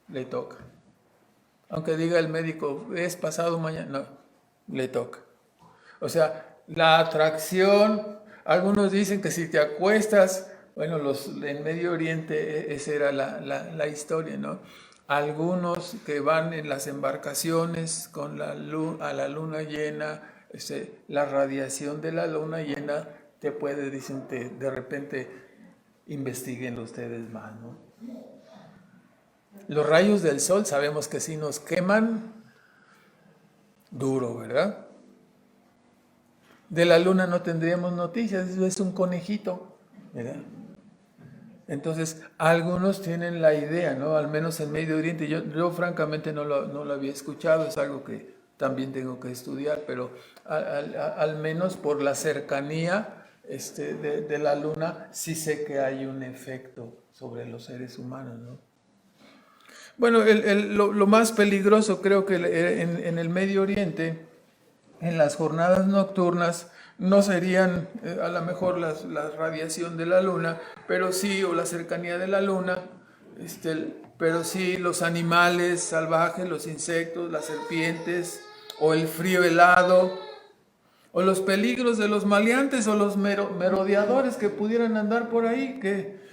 le toca. Aunque diga el médico, es pasado mañana, no, le toca. O sea, la atracción Algunos dicen que si te acuestas, bueno, en Medio Oriente esa era la historia, ¿no? Algunos que van en las embarcaciones con a la luna llena, la radiación de la luna llena te puede, dicen, de repente investiguen ustedes más, ¿no? Los rayos del sol sabemos que sí nos queman duro, ¿verdad? De la luna no tendríamos noticias, eso es un conejito, ¿verdad? Entonces, algunos tienen la idea, ¿no? Al menos en Medio Oriente, yo francamente no lo había escuchado, es algo que también tengo que estudiar, pero al menos por la cercanía de la luna, sí sé que hay un efecto sobre los seres humanos, ¿no? Bueno, lo más peligroso creo que en el Medio Oriente, en las jornadas nocturnas, no serían a lo mejor la radiación de la luna, pero sí, o la cercanía de la luna, pero sí los animales salvajes, los insectos, las serpientes, o el frío helado, o los peligros de los maleantes o los merodeadores que pudieran andar por ahí, que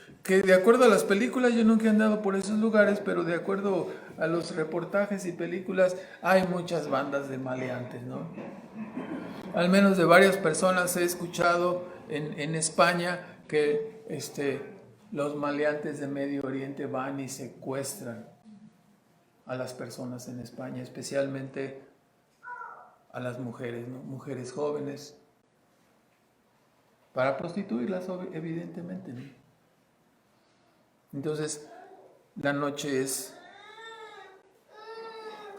de acuerdo a las películas, yo nunca he andado por esos lugares, pero de acuerdo a los reportajes y películas, hay muchas bandas de maleantes, ¿no? Al menos de varias personas he escuchado en España que los maleantes de Medio Oriente van y secuestran a las personas en España, especialmente a las mujeres, ¿no? Mujeres jóvenes, para prostituirlas, evidentemente, ¿no? Entonces, la noche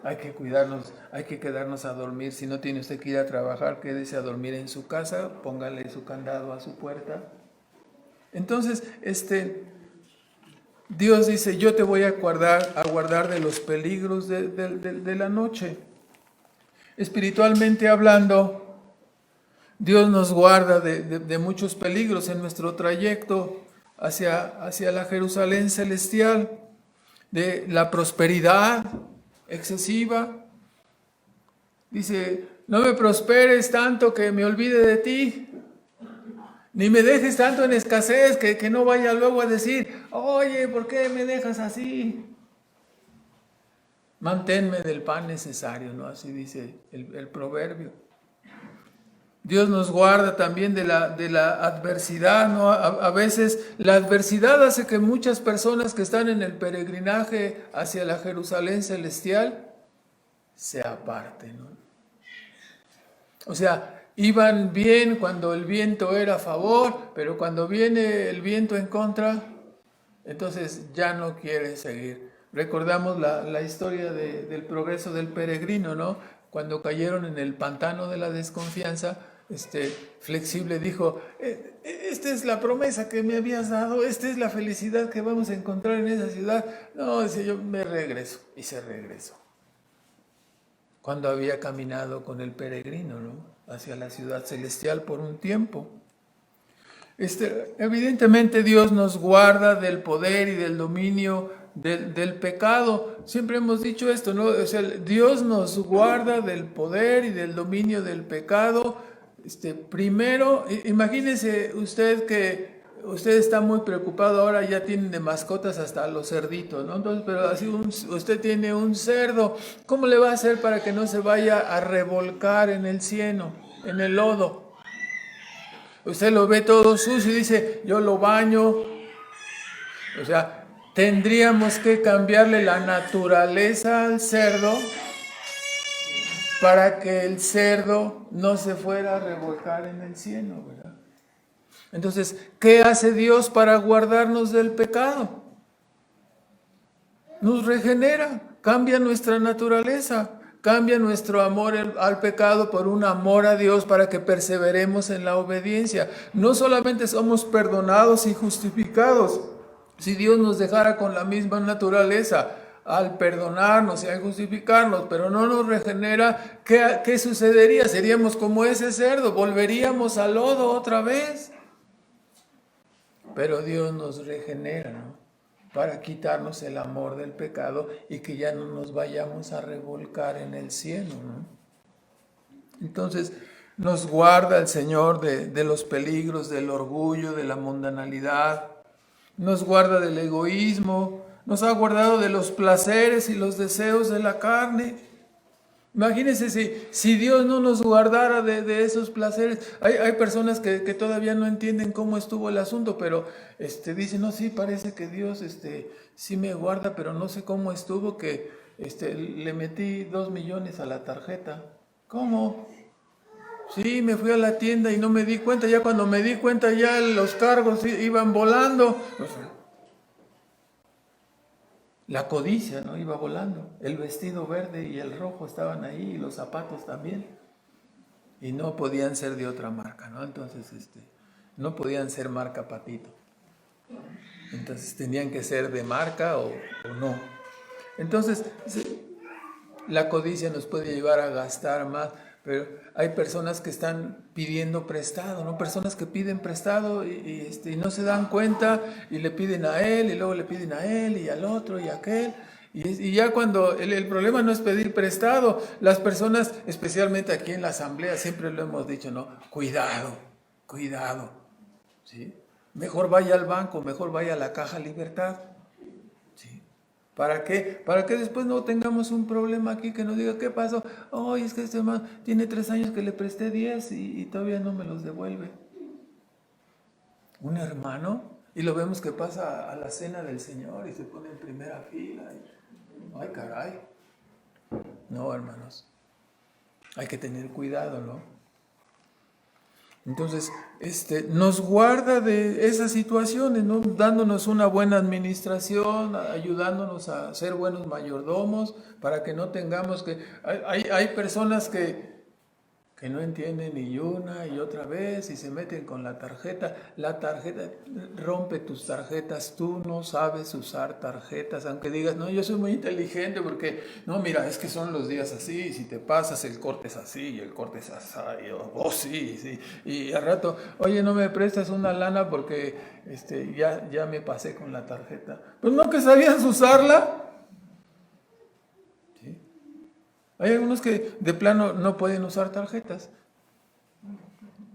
hay que cuidarnos, hay que quedarnos a dormir. Si no tiene usted que ir a trabajar, quédese a dormir en su casa, póngale su candado a su puerta. Entonces, Dios dice, yo te voy a guardar de los peligros de la noche. Espiritualmente hablando, Dios nos guarda de muchos peligros en nuestro trayecto hacia la Jerusalén celestial, de la prosperidad excesiva. Dice, no me prosperes tanto que me olvide de ti, ni me dejes tanto en escasez que no vaya luego a decir, oye, ¿por qué me dejas así? Manténme del pan necesario, ¿no? Así dice el proverbio. Dios nos guarda también de la adversidad, ¿no? A veces la adversidad hace que muchas personas que están en el peregrinaje hacia la Jerusalén celestial se aparten, ¿no? O sea, iban bien cuando el viento era a favor, pero cuando viene el viento en contra, entonces ya no quiere seguir. Recordamos la historia del progreso del peregrino, ¿no? Cuando cayeron en el pantano de la desconfianza, Flexible dijo, esta es la promesa que me habías dado, esta es la felicidad que vamos a encontrar en esa ciudad. No, dice, yo me regreso. Y se regresó. Cuando había caminado con el peregrino, ¿no? Hacia la ciudad celestial por un tiempo. Evidentemente Dios nos guarda del poder y del dominio del pecado. Siempre hemos dicho esto, ¿no? O sea, Dios nos guarda del poder y del dominio del pecado. Primero, imagínese usted que usted está muy preocupado, ahora ya tienen de mascotas hasta los cerditos, ¿no? Entonces, pero así usted tiene un cerdo, ¿cómo le va a hacer para que no se vaya a revolcar en el cieno, en el lodo? Usted lo ve todo sucio y dice, yo lo baño. O sea, tendríamos que cambiarle la naturaleza al cerdo para que el cerdo no se fuera a revolcar en el cieno, ¿verdad? Entonces, ¿qué hace Dios para guardarnos del pecado? Nos regenera, cambia nuestra naturaleza, cambia nuestro amor al pecado por un amor a Dios para que perseveremos en la obediencia. No solamente somos perdonados y justificados, si Dios nos dejara con la misma naturaleza al perdonarnos y al justificarnos, pero no nos regenera, ¿qué sucedería? Seríamos como ese cerdo, volveríamos al lodo otra vez. Pero Dios nos regenera, ¿no? Para quitarnos el amor del pecado y que ya no nos vayamos a revolcar en el cielo, ¿no? Entonces, Nos guarda el Señor de los peligros, del orgullo, de la mundanalidad. Nos guarda del egoísmo. Nos ha guardado de los placeres y los deseos de la carne. Imagínense si Dios no nos guardara de esos placeres. Hay personas que todavía no entienden cómo estuvo el asunto, pero dicen, no, sí, parece que Dios sí me guarda, pero no sé cómo estuvo que le metí 2 millones a la tarjeta. ¿Cómo? Sí, me fui a la tienda y no me di cuenta. Ya cuando me di cuenta ya los cargos iban volando. La codicia, ¿no? Iba volando. El vestido verde y el rojo estaban ahí y los zapatos también. Y no podían ser de otra marca, ¿no? Entonces, no podían ser marca Patito. Entonces tenían que ser de marca o no. Entonces, la codicia nos puede llevar a gastar más. Pero hay personas que están pidiendo prestado, ¿no? Personas que piden prestado y no se dan cuenta y le piden a él y luego le piden a él y al otro y a aquel. Y ya cuando el problema no es pedir prestado, las personas, especialmente aquí en la asamblea, siempre lo hemos dicho, ¿no? Cuidado, ¿sí? Mejor vaya al banco, mejor vaya a la Caja Libertad. ¿Para qué? Para que después no tengamos un problema aquí que nos diga, ¿qué pasó? Oh, es que este hermano tiene 3 años que le presté 10 y todavía no me los devuelve. Un hermano, y lo vemos que pasa a la cena del Señor y se pone en primera fila. Ay, caray. No, hermanos. Hay que tener cuidado, ¿no? Entonces, nos guarda de esas situaciones, ¿no? Dándonos una buena administración, ayudándonos a ser buenos mayordomos, para que no tengamos que... Hay personas que no entienden ni una y otra vez y se meten con la tarjeta. La tarjeta, rompe tus tarjetas, tú no sabes usar tarjetas, aunque digas, no, yo soy muy inteligente porque, no, mira, es que son los días así, y si te pasas el corte es así y el corte es así, sí, y al rato, oye, no me prestas una lana porque ya me pasé con la tarjeta. Pues no que sabías usarla. Hay algunos que de plano no pueden usar tarjetas.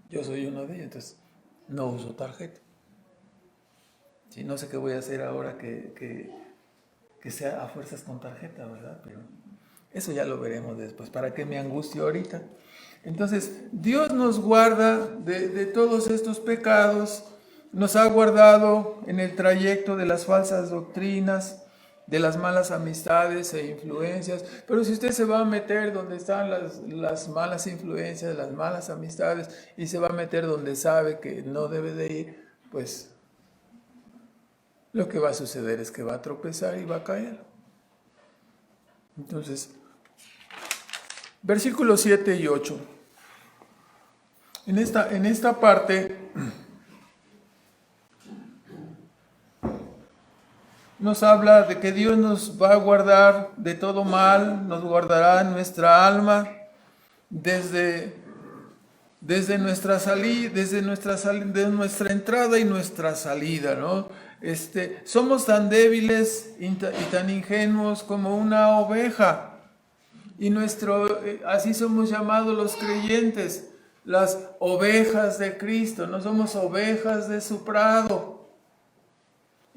Yo soy uno de ellos, entonces no uso tarjeta. Sí, no sé qué voy a hacer ahora que sea a fuerzas con tarjeta, ¿verdad? Pero eso ya lo veremos después. ¿Para qué me angustio ahorita? Entonces, Dios nos guarda de todos estos pecados, nos ha guardado en el trayecto de las falsas doctrinas, de las malas amistades e influencias. Pero si usted se va a meter donde están las malas influencias, las malas amistades, y se va a meter donde sabe que no debe de ir, pues lo que va a suceder es que va a tropezar y va a caer. Entonces, versículos 7 y 8. En esta parte nos habla de que Dios nos va a guardar de todo mal, nos guardará nuestra alma desde nuestra salida, de nuestra entrada y nuestra salida, ¿no? Somos tan débiles y tan ingenuos como una oveja, y así somos llamados los creyentes, las ovejas de Cristo, no somos ovejas de su prado.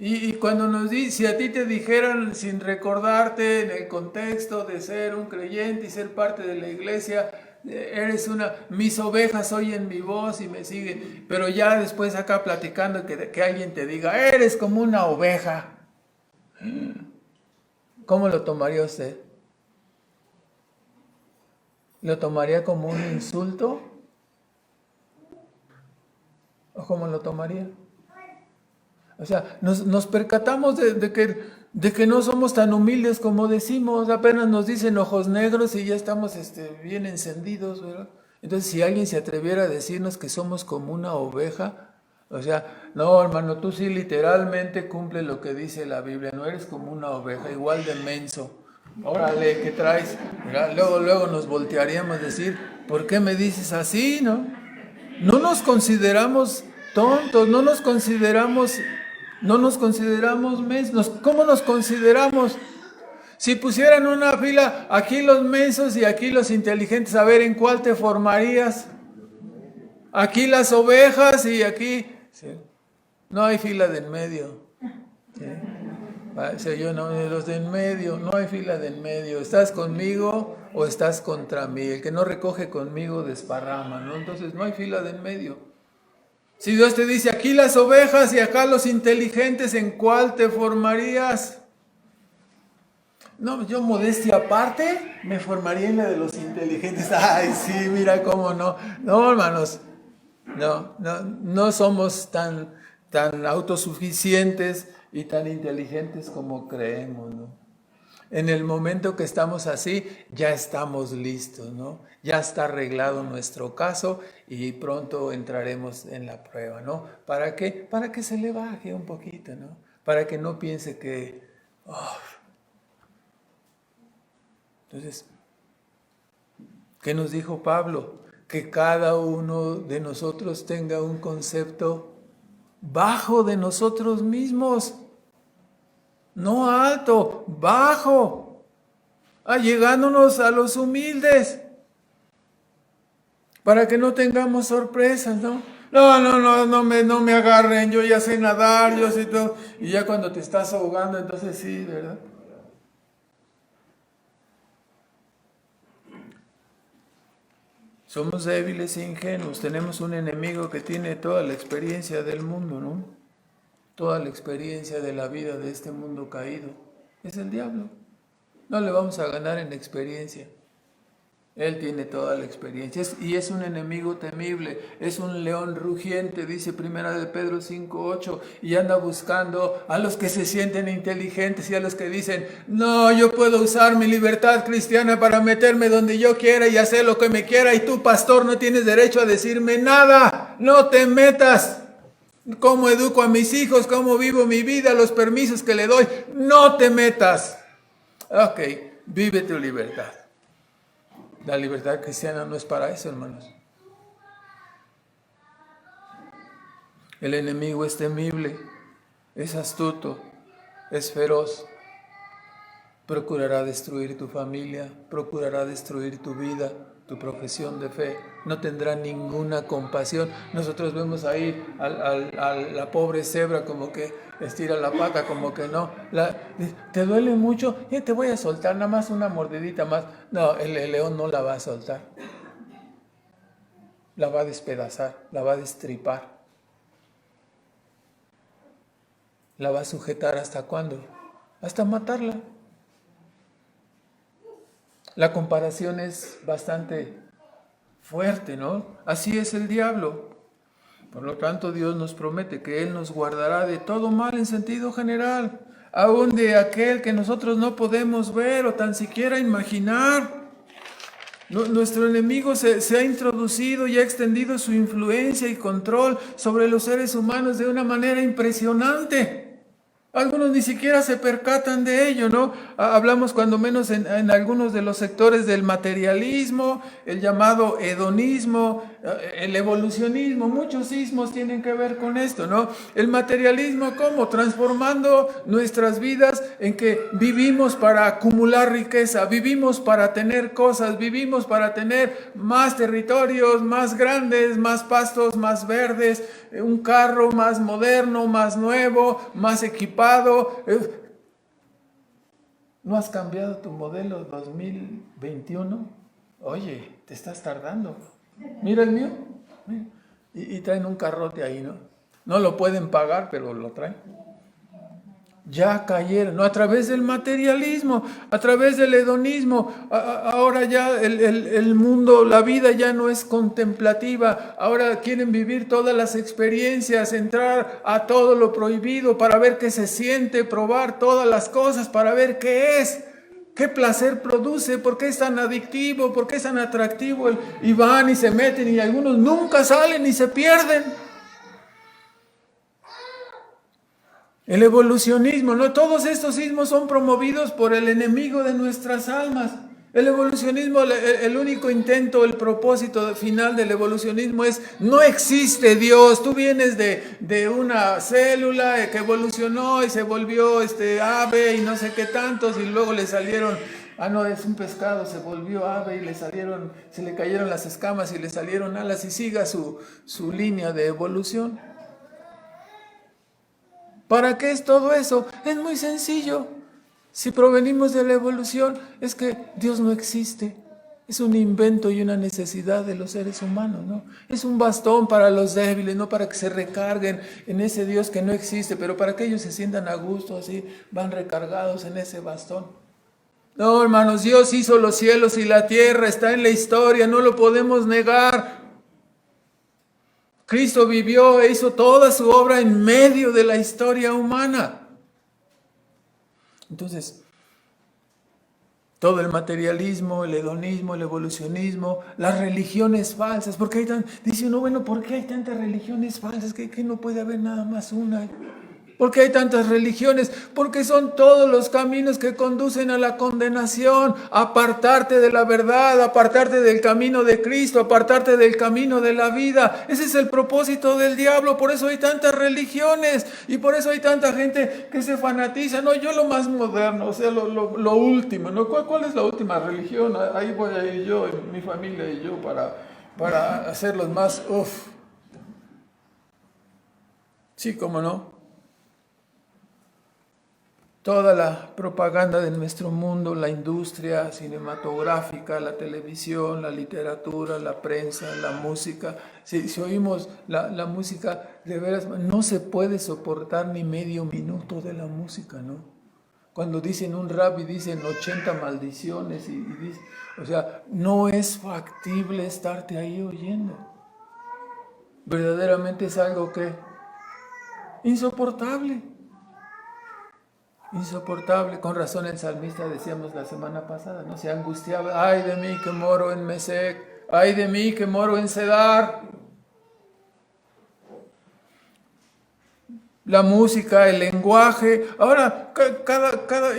Y cuando si a ti te dijeran, sin recordarte en el contexto de ser un creyente y ser parte de la iglesia, mis ovejas oyen mi voz y me siguen, pero ya después acá platicando que alguien te diga, eres como una oveja, ¿cómo lo tomaría usted? ¿Lo tomaría como un insulto? ¿O cómo lo tomaría? O sea, nos percatamos de que no somos tan humildes como decimos. Apenas nos dicen ojos negros y ya estamos bien encendidos, ¿verdad? Entonces, si alguien se atreviera a decirnos que somos como una oveja, o sea, no, hermano, tú sí literalmente cumples lo que dice la Biblia. No eres como una oveja, igual de menso. Órale, ¿qué traes? Mira, luego nos voltearíamos a decir, ¿por qué me dices así, no? No nos consideramos tontos, no nos consideramos mensos. ¿Cómo nos consideramos? Si pusieran una fila, aquí los mensos y aquí los inteligentes, a ver en cuál te formarías. Aquí las ovejas y aquí, sí, no hay fila de en medio. ¿Sí? Yo no, los de en medio, no hay fila de en medio. ¿Estás conmigo o estás contra mí? El que no recoge conmigo desparrama, ¿no? Entonces no hay fila de en medio. Si Dios te dice aquí las ovejas y acá los inteligentes, ¿en cuál te formarías? No, yo modestia aparte me formaría en la de los inteligentes. Ay, sí, mira cómo no. No, hermanos, no somos tan autosuficientes y tan inteligentes como creemos, ¿no? En el momento que estamos así, ya estamos listos, ¿no? Ya está arreglado nuestro caso y pronto entraremos en la prueba, ¿no? ¿Para qué? Para que se le baje un poquito, ¿no? Para que no piense que... oh. Entonces, ¿qué nos dijo Pablo? Que cada uno de nosotros tenga un concepto bajo de nosotros mismos. No alto, bajo, allegándonos a los humildes, para que no tengamos sorpresas, ¿no? No me agarren, yo ya sé nadar, yo sé todo. Y ya cuando te estás ahogando, entonces sí, ¿verdad? Somos débiles e ingenuos, tenemos un enemigo que tiene toda la experiencia del mundo, ¿no? Toda la experiencia de la vida de este mundo caído. Es el diablo. No le vamos a ganar en experiencia. Él tiene toda la experiencia y es un enemigo temible, es un león rugiente, dice Primera de Pedro 5:8, y anda buscando a los que se sienten inteligentes y a los que dicen, no, yo puedo usar mi libertad cristiana para meterme donde yo quiera y hacer lo que me quiera, y tú, pastor, no tienes derecho a decirme nada, no te metas. ¿Cómo educo a mis hijos? ¿Cómo vivo mi vida? Los permisos que le doy, no te metas. Ok, vive tu libertad. La libertad cristiana no es para eso, hermanos. El enemigo es temible, es astuto, es feroz. Procurará destruir tu familia, procurará destruir tu vida, tu profesión de fe. No tendrá ninguna compasión. Nosotros vemos ahí a la pobre cebra como que estira la pata, como que no. ¿Te duele mucho? Te voy a soltar, nada más una mordidita más. No, el león no la va a soltar. La va a despedazar, la va a destripar. La va a sujetar ¿hasta cuándo? Hasta matarla. La comparación es bastante fuerte, ¿no? Así es el diablo. Por lo tanto, Dios nos promete que Él nos guardará de todo mal en sentido general, aún de aquel que nosotros no podemos ver o tan siquiera imaginar. Nuestro enemigo se ha introducido y ha extendido su influencia y control sobre los seres humanos de una manera impresionante. Algunos ni siquiera se percatan de ello, ¿no? Hablamos cuando menos en algunos de los sectores del materialismo, el llamado hedonismo, el evolucionismo, muchos ismos tienen que ver con esto, ¿no? El materialismo, ¿cómo? Transformando nuestras vidas en que vivimos para acumular riqueza, vivimos para tener cosas, vivimos para tener más territorios, más grandes, más pastos, más verdes, un carro más moderno, más nuevo, más equipado. ¿No has cambiado tu modelo 2021? Oye, te estás tardando. Mira el mío. Y traen un carrote ahí, ¿no? No lo pueden pagar, pero lo traen. Ya cayeron, no, a través del materialismo, a través del hedonismo. Ahora ya el mundo, la vida ya no es contemplativa. Ahora quieren vivir todas las experiencias, entrar a todo lo prohibido para ver qué se siente, probar todas las cosas para ver qué es, qué placer produce, por qué es tan adictivo, por qué es tan atractivo. Y van y se meten y algunos nunca salen y se pierden. El evolucionismo, ¿no? Todos estos ismos son promovidos por el enemigo de nuestras almas. El evolucionismo, el único intento, el propósito final del evolucionismo es: no existe Dios. Tú vienes de una célula que evolucionó y se volvió ave y no sé qué tantos, y luego le salieron, no, es un pescado, se volvió ave y se le cayeron las escamas y le salieron alas, y siga su línea de evolución. ¿Para qué es todo eso? Es muy sencillo. Si provenimos de la evolución, es que Dios no existe. Es un invento y una necesidad de los seres humanos, ¿no? Es un bastón para los débiles, no para que se recarguen en ese Dios que no existe, pero para que ellos se sientan a gusto, así van recargados en ese bastón. No, hermanos, Dios hizo los cielos y la tierra, está en la historia, no lo podemos negar. Cristo vivió e hizo toda su obra en medio de la historia humana. Entonces, todo el materialismo, el hedonismo, el evolucionismo, las religiones falsas, porque dice uno, bueno, ¿por qué hay tantas religiones falsas? ¿Que no puede haber nada más una? ¿Por qué hay tantas religiones? Porque son todos los caminos que conducen a la condenación, apartarte de la verdad, apartarte del camino de Cristo, apartarte del camino de la vida. Ese es el propósito del diablo, por eso hay tantas religiones y por eso hay tanta gente que se fanatiza. No, yo lo más moderno, o sea, lo último, ¿no? ¿Cuál es la última religión? Ahí voy a ir yo, mi familia y yo, para hacerlos más, sí, cómo no. Toda la propaganda de nuestro mundo, la industria cinematográfica, la televisión, la literatura, la prensa, la música. Si oímos la música, de veras, no se puede soportar ni medio minuto de la música, ¿no? Cuando dicen un rap y dicen 80 maldiciones, o sea, no es factible estarte ahí oyendo. Verdaderamente es algo que insoportable. Insoportable. Con razón el salmista, decíamos la semana pasada, no se angustiaba: ay de mí que moro en Mesec, ay de mí que moro en Cedar. La música, el lenguaje. Ahora,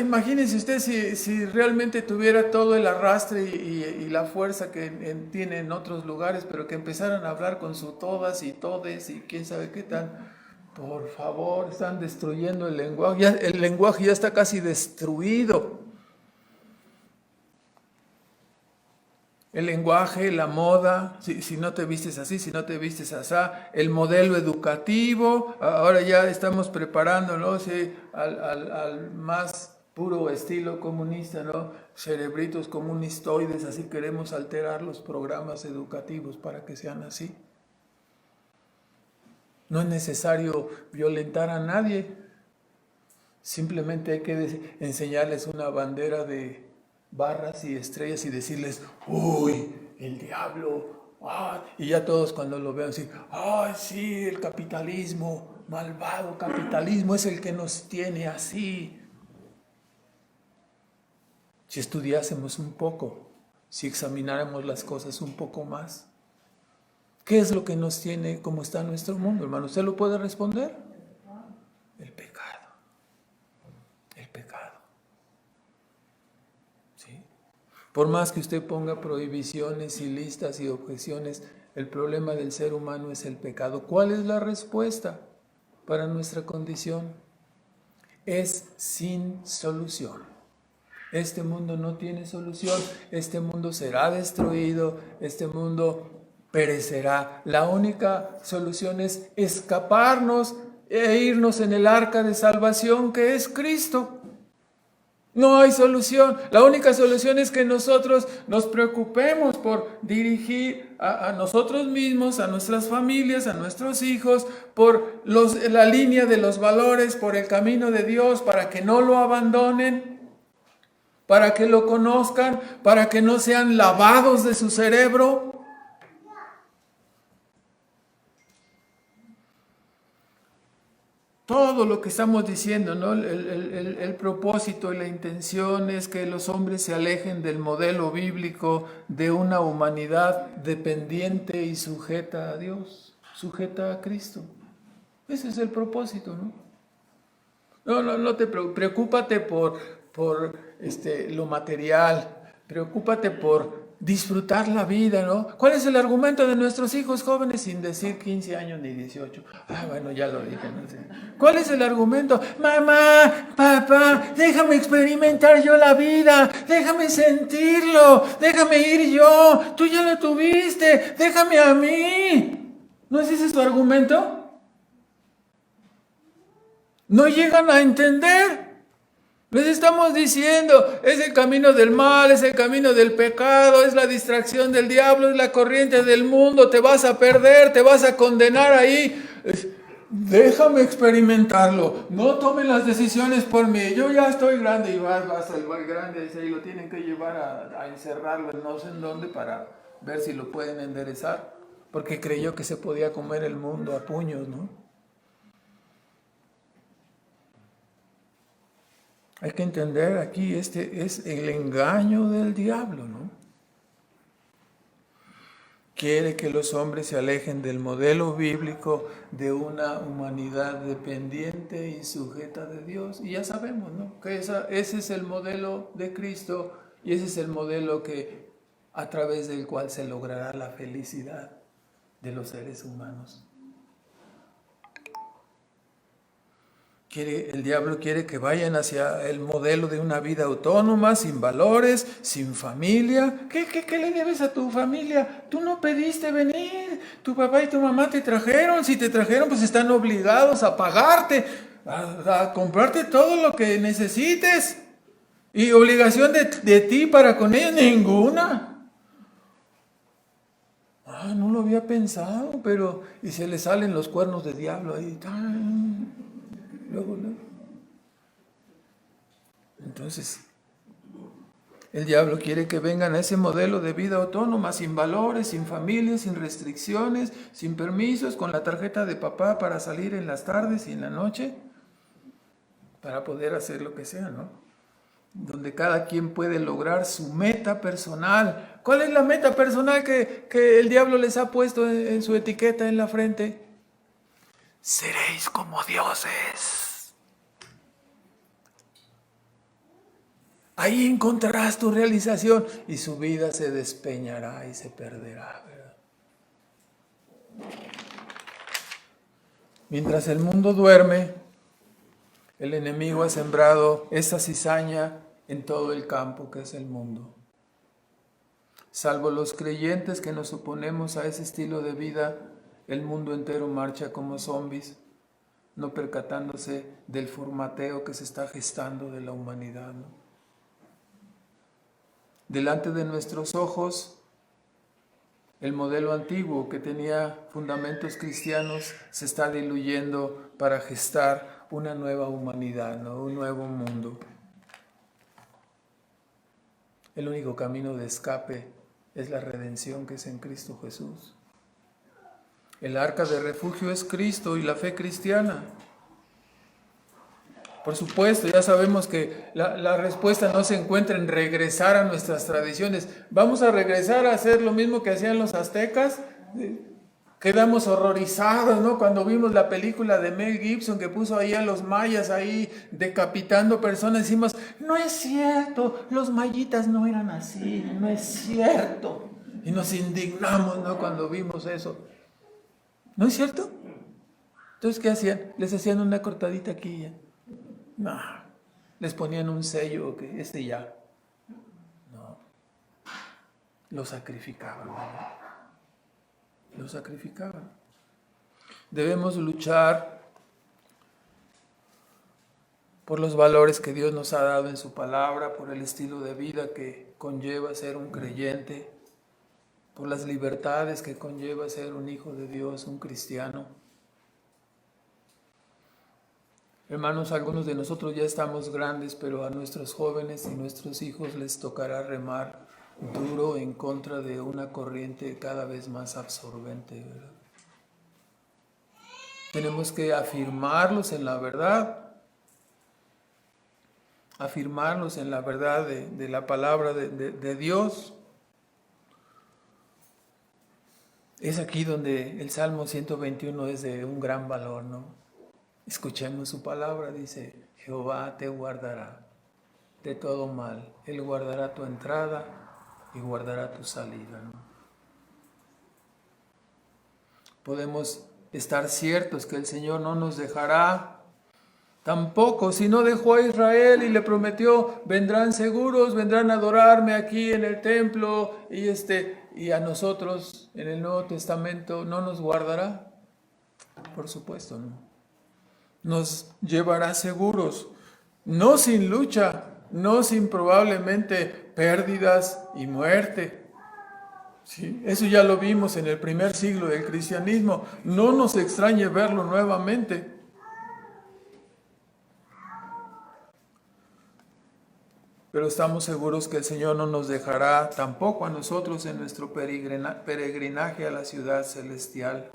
imagínense usted si realmente tuviera todo el arrastre y la fuerza que tiene en otros lugares, pero que empezaran a hablar con su todas y todes y quién sabe qué tal. Por favor, están destruyendo el lenguaje. El lenguaje ya está casi destruido. El lenguaje, la moda, si no te vistes así, si no te vistes así, el modelo educativo. Ahora ya estamos preparándonos, ¿sí?, al más puro estilo comunista, ¿no? Cerebritos comunistoides, así queremos alterar los programas educativos para que sean así. No es necesario violentar a nadie, simplemente hay que enseñarles una bandera de barras y estrellas y decirles: uy, el diablo, y ya todos cuando lo vean así: ay, sí, el capitalismo, malvado capitalismo es el que nos tiene así. Si estudiásemos un poco, si examináramos las cosas un poco más, ¿qué es lo que nos tiene como está nuestro mundo, hermano? ¿Usted lo puede responder? El pecado. El pecado. ¿Sí? Por más que usted ponga prohibiciones y listas y objeciones, el problema del ser humano es el pecado. ¿Cuál es la respuesta para nuestra condición? Es sin solución. Este mundo no tiene solución. Este mundo será destruido. Este mundo perecerá. La única solución es escaparnos e irnos en el arca de salvación que es Cristo. No hay solución. La única solución es que nosotros nos preocupemos por dirigir a nosotros mismos, a nuestras familias, a nuestros hijos, por la línea de los valores, por el camino de Dios, para que no lo abandonen, para que lo conozcan, para que no sean lavados de su cerebro. Todo lo que estamos diciendo, ¿no? El propósito y la intención es que los hombres se alejen del modelo bíblico de una humanidad dependiente y sujeta a Dios, sujeta a Cristo. Ese es el propósito, ¿no? No te preocúpate por lo material, Preocúpate por disfrutar la vida, ¿no? ¿Cuál es el argumento de nuestros hijos jóvenes sin decir 15 años ni 18? Bueno, ya lo dije, no sé. ¿Cuál es el argumento? Mamá, papá, déjame experimentar yo la vida, déjame sentirlo, déjame ir yo, tú ya lo tuviste, déjame a mí. ¿No es ese su argumento? No llegan a entender. Les estamos diciendo, es el camino del mal, es el camino del pecado, es la distracción del diablo, es la corriente del mundo, te vas a perder, te vas a condenar ahí. Déjame experimentarlo, no tomen las decisiones por mí, yo ya estoy grande. Y vas al bar grande y lo tienen que llevar a encerrarlo en no sé en dónde para ver si lo pueden enderezar, porque creyó que se podía comer el mundo a puños, ¿no? Hay que entender aquí, este es el engaño del diablo, ¿no? Quiere que los hombres se alejen del modelo bíblico de una humanidad dependiente y sujeta de Dios. Y ya sabemos, ¿no? Que ese es el modelo de Cristo y ese es el modelo a través del cual se logrará la felicidad de los seres humanos. El diablo quiere que vayan hacia el modelo de una vida autónoma, sin valores, sin familia. ¿Qué le debes a tu familia? Tú no pediste venir. Tu papá y tu mamá te trajeron. Si te trajeron, pues están obligados a pagarte, a comprarte todo lo que necesites. ¿Y obligación de ti para con ellos? Ninguna. No lo había pensado, pero... Y se le salen los cuernos del diablo ahí. Luego. Entonces, el diablo quiere que vengan a ese modelo de vida autónoma, sin valores, sin familia, sin restricciones, sin permisos, con la tarjeta de papá para salir en las tardes y en la noche, para poder hacer lo que sea, ¿no? Donde cada quien puede lograr su meta personal. ¿Cuál es la meta personal que el diablo les ha puesto en su etiqueta en la frente? Seréis como dioses. Ahí encontrarás tu realización y su vida se despeñará y se perderá, ¿verdad? Mientras el mundo duerme, el enemigo ha sembrado esa cizaña en todo el campo que es el mundo. Salvo los creyentes que nos oponemos a ese estilo de vida, el mundo entero marcha como zombies, no percatándose del formateo que se está gestando de la humanidad, ¿no? Delante de nuestros ojos, el modelo antiguo que tenía fundamentos cristianos se está diluyendo para gestar una nueva humanidad, ¿no? Un nuevo mundo. El único camino de escape es la redención que es en Cristo Jesús. El arca de refugio es Cristo y la fe cristiana. Por supuesto, ya sabemos que la respuesta no se encuentra en regresar a nuestras tradiciones. ¿Vamos a regresar a hacer lo mismo que hacían los aztecas? Quedamos horrorizados, ¿no? Cuando vimos la película de Mel Gibson que puso ahí a los mayas ahí decapitando personas, decimos, no es cierto, los mayitas no eran así, no es cierto. Y nos indignamos, ¿no? Cuando vimos eso. ¿No es cierto? Entonces, ¿qué hacían? Les hacían una cortadita aquí ya. No, les ponían un sello que ya. No. Lo sacrificaban, ¿no? Lo sacrificaban. Debemos luchar por los valores que Dios nos ha dado en su palabra, por el estilo de vida que conlleva ser un creyente, por las libertades que conlleva ser un hijo de Dios, un cristiano. Hermanos, algunos de nosotros ya estamos grandes, pero a nuestros jóvenes y nuestros hijos les tocará remar duro en contra de una corriente cada vez más absorbente, ¿verdad? Tenemos que afirmarlos en la verdad, afirmarlos en la verdad de la palabra de Dios. Es aquí donde el Salmo 121 es de un gran valor, ¿no? Escuchemos su palabra, dice, Jehová te guardará de todo mal. Él guardará tu entrada y guardará tu salida, ¿no? Podemos estar ciertos que el Señor no nos dejará. Tampoco, si no dejó a Israel y le prometió, vendrán seguros, vendrán a adorarme aquí en el templo y a nosotros en el Nuevo Testamento, ¿no nos guardará? Por supuesto, no. Nos llevará seguros, no sin lucha, no sin probablemente pérdidas y muerte. ¿Sí? Eso ya lo vimos en el primer siglo del cristianismo. No nos extrañe verlo nuevamente. Pero estamos seguros que el Señor no nos dejará tampoco a nosotros en nuestro peregrinaje a la ciudad celestial.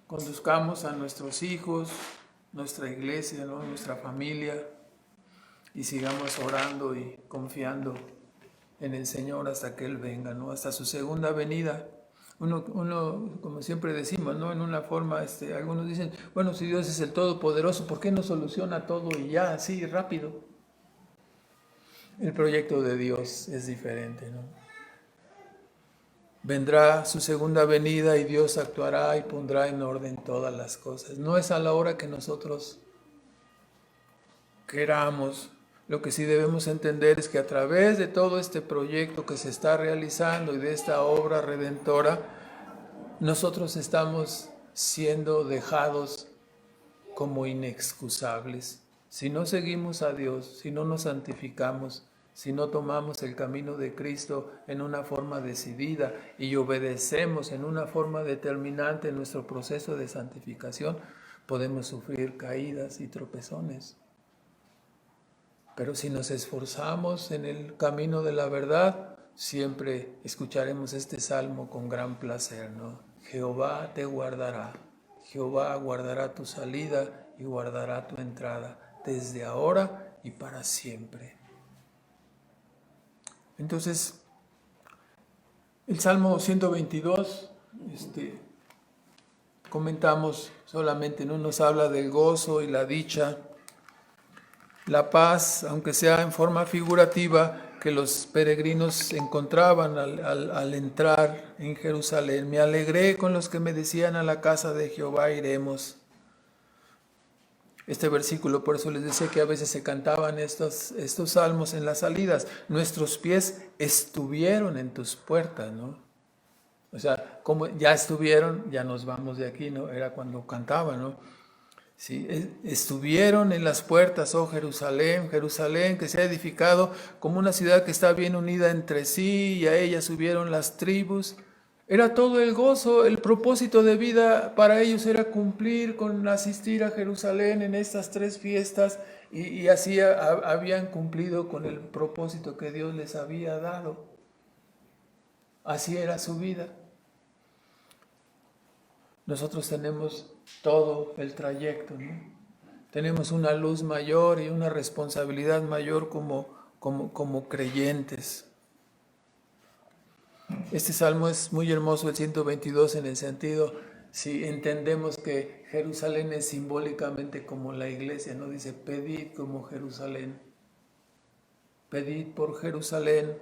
Conduzcamos a nuestros hijos, nuestra iglesia, ¿no? Nuestra familia, y sigamos orando y confiando en el Señor hasta que Él venga, ¿no? Hasta su segunda venida. Uno, como siempre decimos, ¿no? En una forma, algunos dicen, bueno, si Dios es el Todopoderoso, ¿por qué no soluciona todo y ya, así, rápido? El proyecto de Dios es diferente, ¿no? Vendrá su segunda venida y Dios actuará y pondrá en orden todas las cosas. No es a la hora que nosotros queramos. Lo que sí debemos entender es que a través de todo este proyecto que se está realizando y de esta obra redentora, nosotros estamos siendo dejados como inexcusables. Si no seguimos a Dios, si no nos santificamos, si no tomamos el camino de Cristo en una forma decidida y obedecemos en una forma determinante en nuestro proceso de santificación, podemos sufrir caídas y tropezones. Pero si nos esforzamos en el camino de la verdad, siempre escucharemos este salmo con gran placer, ¿no? Jehová te guardará, Jehová guardará tu salida y guardará tu entrada, desde ahora y para siempre. Entonces, el Salmo 122, comentamos solamente, ¿no? Nos habla del gozo y la dicha, la paz, aunque sea en forma figurativa, que los peregrinos encontraban al entrar en Jerusalén. Me alegré con los que me decían, a la casa de Jehová iremos. Este versículo, por eso les decía que a veces se cantaban estos salmos en las salidas. Nuestros pies estuvieron en tus puertas, ¿no? O sea, como ya estuvieron, ya nos vamos de aquí, ¿no? Era cuando cantaban, ¿no? Sí, estuvieron en las puertas, oh Jerusalén, Jerusalén, que se ha edificado como una ciudad que está bien unida entre sí, y a ella subieron las tribus. Era todo el gozo, el propósito de vida para ellos era cumplir con asistir a Jerusalén en estas 3 fiestas, y así habían cumplido con el propósito que Dios les había dado. Así era su vida. Nosotros tenemos todo el trayecto, ¿no? Tenemos una luz mayor y una responsabilidad mayor como creyentes. Este salmo es muy hermoso, el 122, en el sentido, si entendemos que Jerusalén es simbólicamente como la iglesia, ¿no? Dice, pedid como Jerusalén. Pedid por Jerusalén.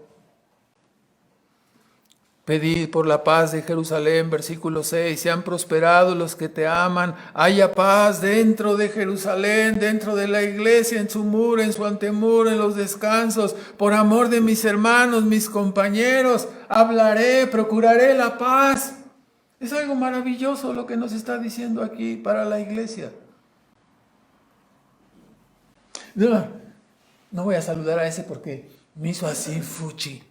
Pedid por la paz de Jerusalén, versículo 6, sean prosperados los que te aman, haya paz dentro de Jerusalén, dentro de la iglesia, en su muro, en su antemuro, en los descansos, por amor de mis hermanos, mis compañeros, hablaré, procuraré la paz. Es algo maravilloso lo que nos está diciendo aquí para la iglesia. No voy a saludar a ese porque me hizo así fuchi.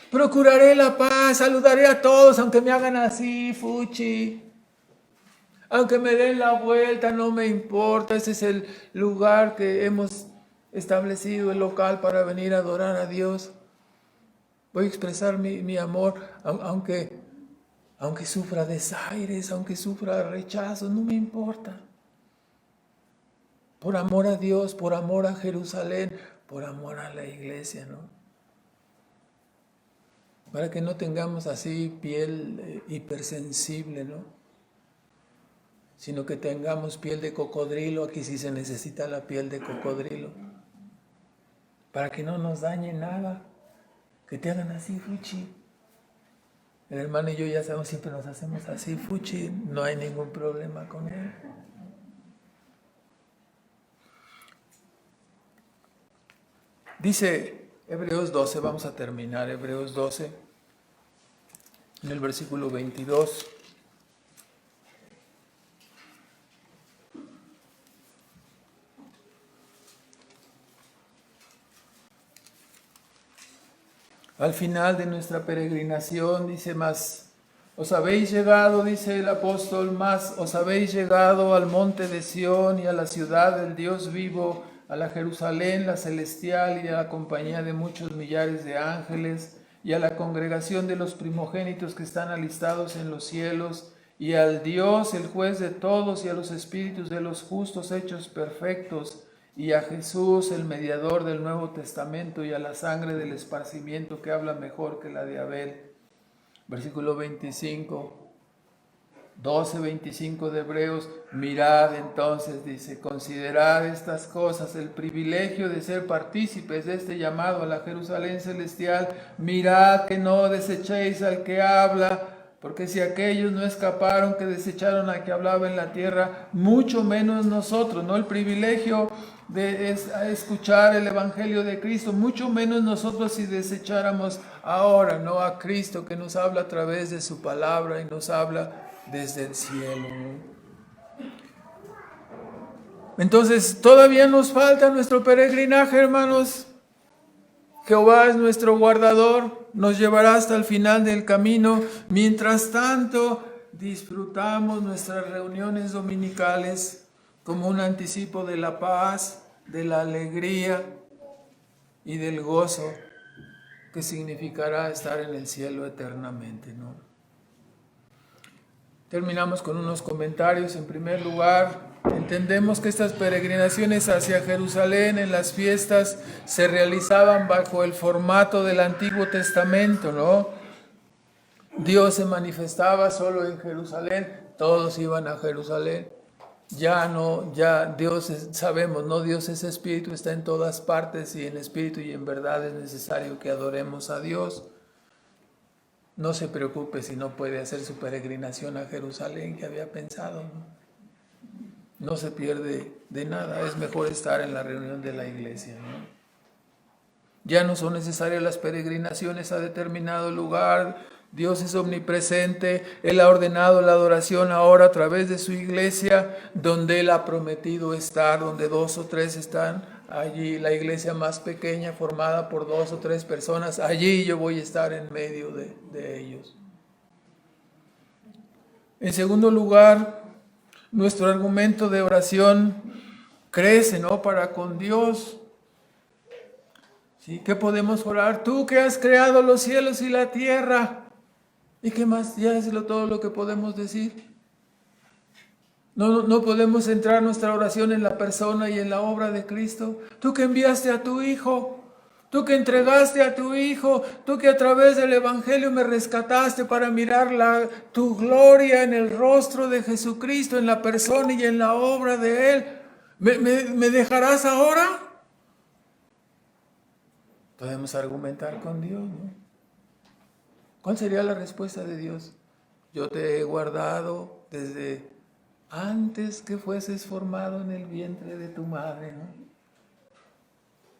Procuraré la paz, saludaré a todos, aunque me hagan así, fuchi. Aunque me den la vuelta, no me importa. Ese es el lugar que hemos establecido, el local para venir a adorar a Dios. Voy a expresar mi amor, aunque sufra desaires, aunque sufra rechazo, no me importa. Por amor a Dios, por amor a Jerusalén, por amor a la iglesia, ¿no? Para que no tengamos así piel hipersensible, ¿no? Sino que tengamos piel de cocodrilo. Aquí sí se necesita la piel de cocodrilo. para que no nos dañe nada, que te hagan así, fuchi. El hermano y yo ya sabemos, siempre nos hacemos así, fuchi, no hay ningún problema con él. Dice Hebreos 12, vamos a terminar, Hebreos 12, en el versículo 22. Al final de nuestra peregrinación, dice más, os habéis llegado, dice el apóstol, más os habéis llegado al monte de Sión y a la ciudad del Dios vivo, a la Jerusalén, la celestial, y a la compañía de muchos millares de ángeles, y a la congregación de los primogénitos que están alistados en los cielos, y al Dios, el juez de todos, y a los espíritus de los justos hechos perfectos, y a Jesús, el mediador del Nuevo Testamento, y a la sangre del esparcimiento que habla mejor que la de Abel. Versículo 25. 12:25 de Hebreos, mirad entonces, dice, considerad estas cosas, el privilegio de ser partícipes de este llamado a la Jerusalén celestial, mirad que no desechéis al que habla, porque si aquellos no escaparon, que desecharon al que hablaba en la tierra, mucho menos nosotros, ¿no? El privilegio de escuchar el Evangelio de Cristo, mucho menos nosotros si desecháramos ahora, ¿no? A Cristo que nos habla a través de su palabra y nos habla desde el cielo. Entonces, todavía nos falta nuestro peregrinaje, hermanos. Jehová es nuestro guardador, nos llevará hasta el final del camino. Mientras tanto, disfrutamos nuestras reuniones dominicales como un anticipo de la paz, de la alegría y del gozo que significará estar en el cielo eternamente, ¿no? Terminamos con unos comentarios. En primer lugar, entendemos que estas peregrinaciones hacia Jerusalén en las fiestas se realizaban bajo el formato del Antiguo Testamento, ¿no? Dios se manifestaba solo en Jerusalén, todos iban a Jerusalén. Ya Dios sabemos, ¿no? Dios es espíritu, está en todas partes y en espíritu y en verdad es necesario que adoremos a Dios. No se preocupe si no puede hacer su peregrinación a Jerusalén que había pensado, ¿no? No se pierde de nada, es mejor estar en la reunión de la iglesia, ¿no? Ya no son necesarias las peregrinaciones a determinado lugar. Dios es omnipresente, Él ha ordenado la adoración ahora a través de su iglesia, donde Él ha prometido estar, donde 2 o 3 están. Allí la iglesia más pequeña, formada por 2 o 3 personas, allí yo voy a estar en medio de ellos. En segundo lugar, nuestro argumento de oración crece, ¿no? Para con Dios. ¿Sí? ¿Qué podemos orar? Tú que has creado los cielos y la tierra. ¿Y qué más? Ya es todo lo que podemos decir. No podemos centrar nuestra oración en la persona y en la obra de Cristo. Tú que enviaste a tu Hijo, tú que entregaste a tu Hijo, tú que a través del Evangelio me rescataste para mirar tu gloria en el rostro de Jesucristo, en la persona y en la obra de Él. ¿Me dejarás ahora? Podemos argumentar con Dios, ¿no? ¿Cuál sería la respuesta de Dios? Yo te he guardado desde antes que fueses formado en el vientre de tu madre, ¿no?